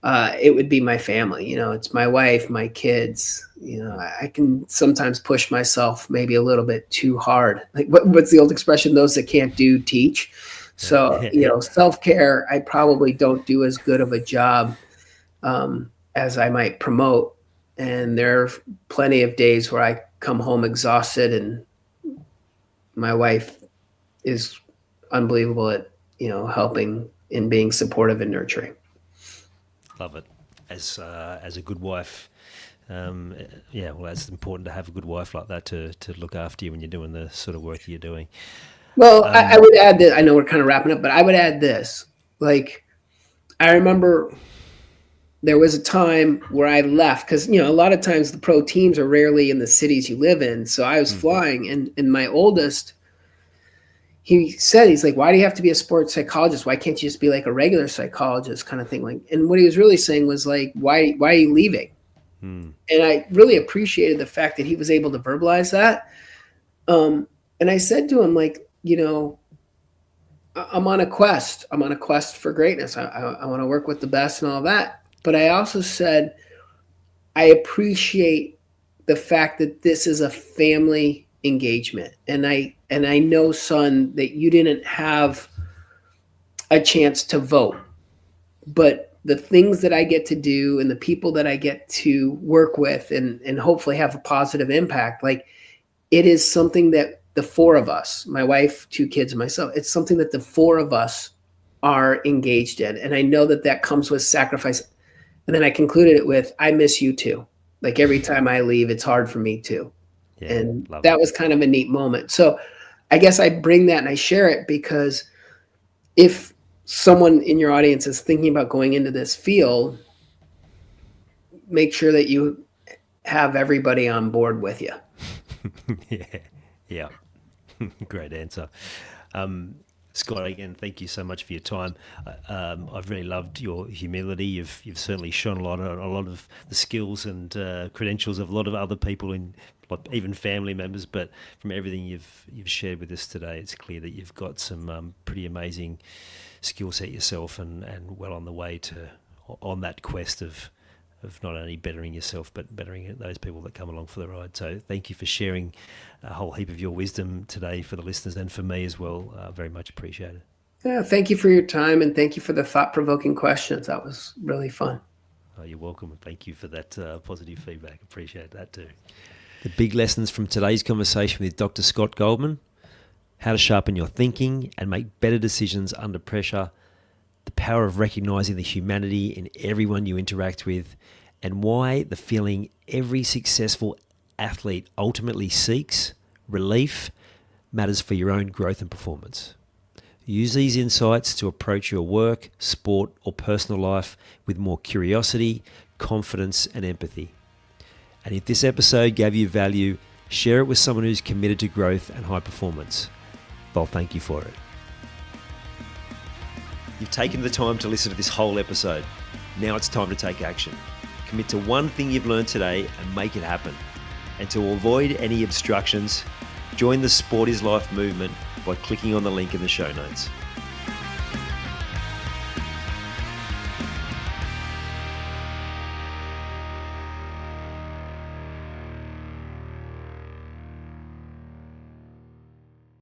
it would be my family. It's my wife, my kids. I can sometimes push myself maybe a little bit too hard. Like what's the old expression? Those that can't do teach. So, self-care, I probably don't do as good of a job as I might promote. And there are plenty of days where I come home exhausted and my wife is unbelievable at, helping and being supportive and nurturing. Love it. As a good wife, yeah, well, it's important to have a good wife like that to look after you when you're doing the sort of work you're doing. Well, I would add that I know we're kind of wrapping up, but I would add this. Like, I remember there was a time where I left because, a lot of times the pro teams are rarely in the cities you live in. So I was flying and my oldest, he's like, why do you have to be a sports psychologist? Why can't you just be like a regular psychologist kind of thing? Like, and what he was really saying was like, why are you leaving? And I really appreciated the fact that he was able to verbalize that. And I said to him, like, I'm on a quest. I'm on a quest for greatness. I want to work with the best and all that. But I also said, I appreciate the fact that this is a family engagement. And I know, son, that you didn't have a chance to vote. But the things that I get to do and the people that I get to work with and hopefully have a positive impact, like it is something that the four of us, my wife, two kids, and myself, it's something that the four of us are engaged in. And I know that comes with sacrifice. And then I concluded it with, I miss you too. Like every time I leave, it's hard for me too. Yeah, And love that it. was kind of a neat moment. So I guess I bring that and I share it because if someone in your audience is thinking about going into this field, make sure that you have everybody on board with you. Yeah, yeah. Great answer. Scott, again, thank you so much for your time. I've really loved your humility. You've certainly shown a lot of the skills and credentials of a lot of other people, in like even family members. But from everything you've shared with us today, it's clear that you've got some pretty amazing skill set yourself, and well on the way to on that quest of not only bettering yourself but bettering those people that come along for the ride. So thank you for sharing a whole heap of your wisdom today for the listeners and for me as well. Very much appreciated. Yeah, thank you for your time, and thank you for the thought-provoking questions. That was really fun. Oh, you're welcome, and thank you for that positive feedback. Appreciate that too. The big lessons from today's conversation with Dr. Scott Goldman: how to sharpen your thinking and make better decisions under pressure, the power of recognizing the humanity in everyone you interact with, and why the feeling every successful athlete ultimately seeks, relief, matters for your own growth and performance. Use these insights to approach your work, sport, or personal life with more curiosity, confidence, and empathy. And if this episode gave you value, share it with someone who's committed to growth and high performance. They'll thank you for it. You've taken the time to listen to this whole episode. Now it's time to take action. Commit to one thing you've learned today and make it happen. And to avoid any obstructions, join the Sport is Life movement by clicking on the link in the show notes.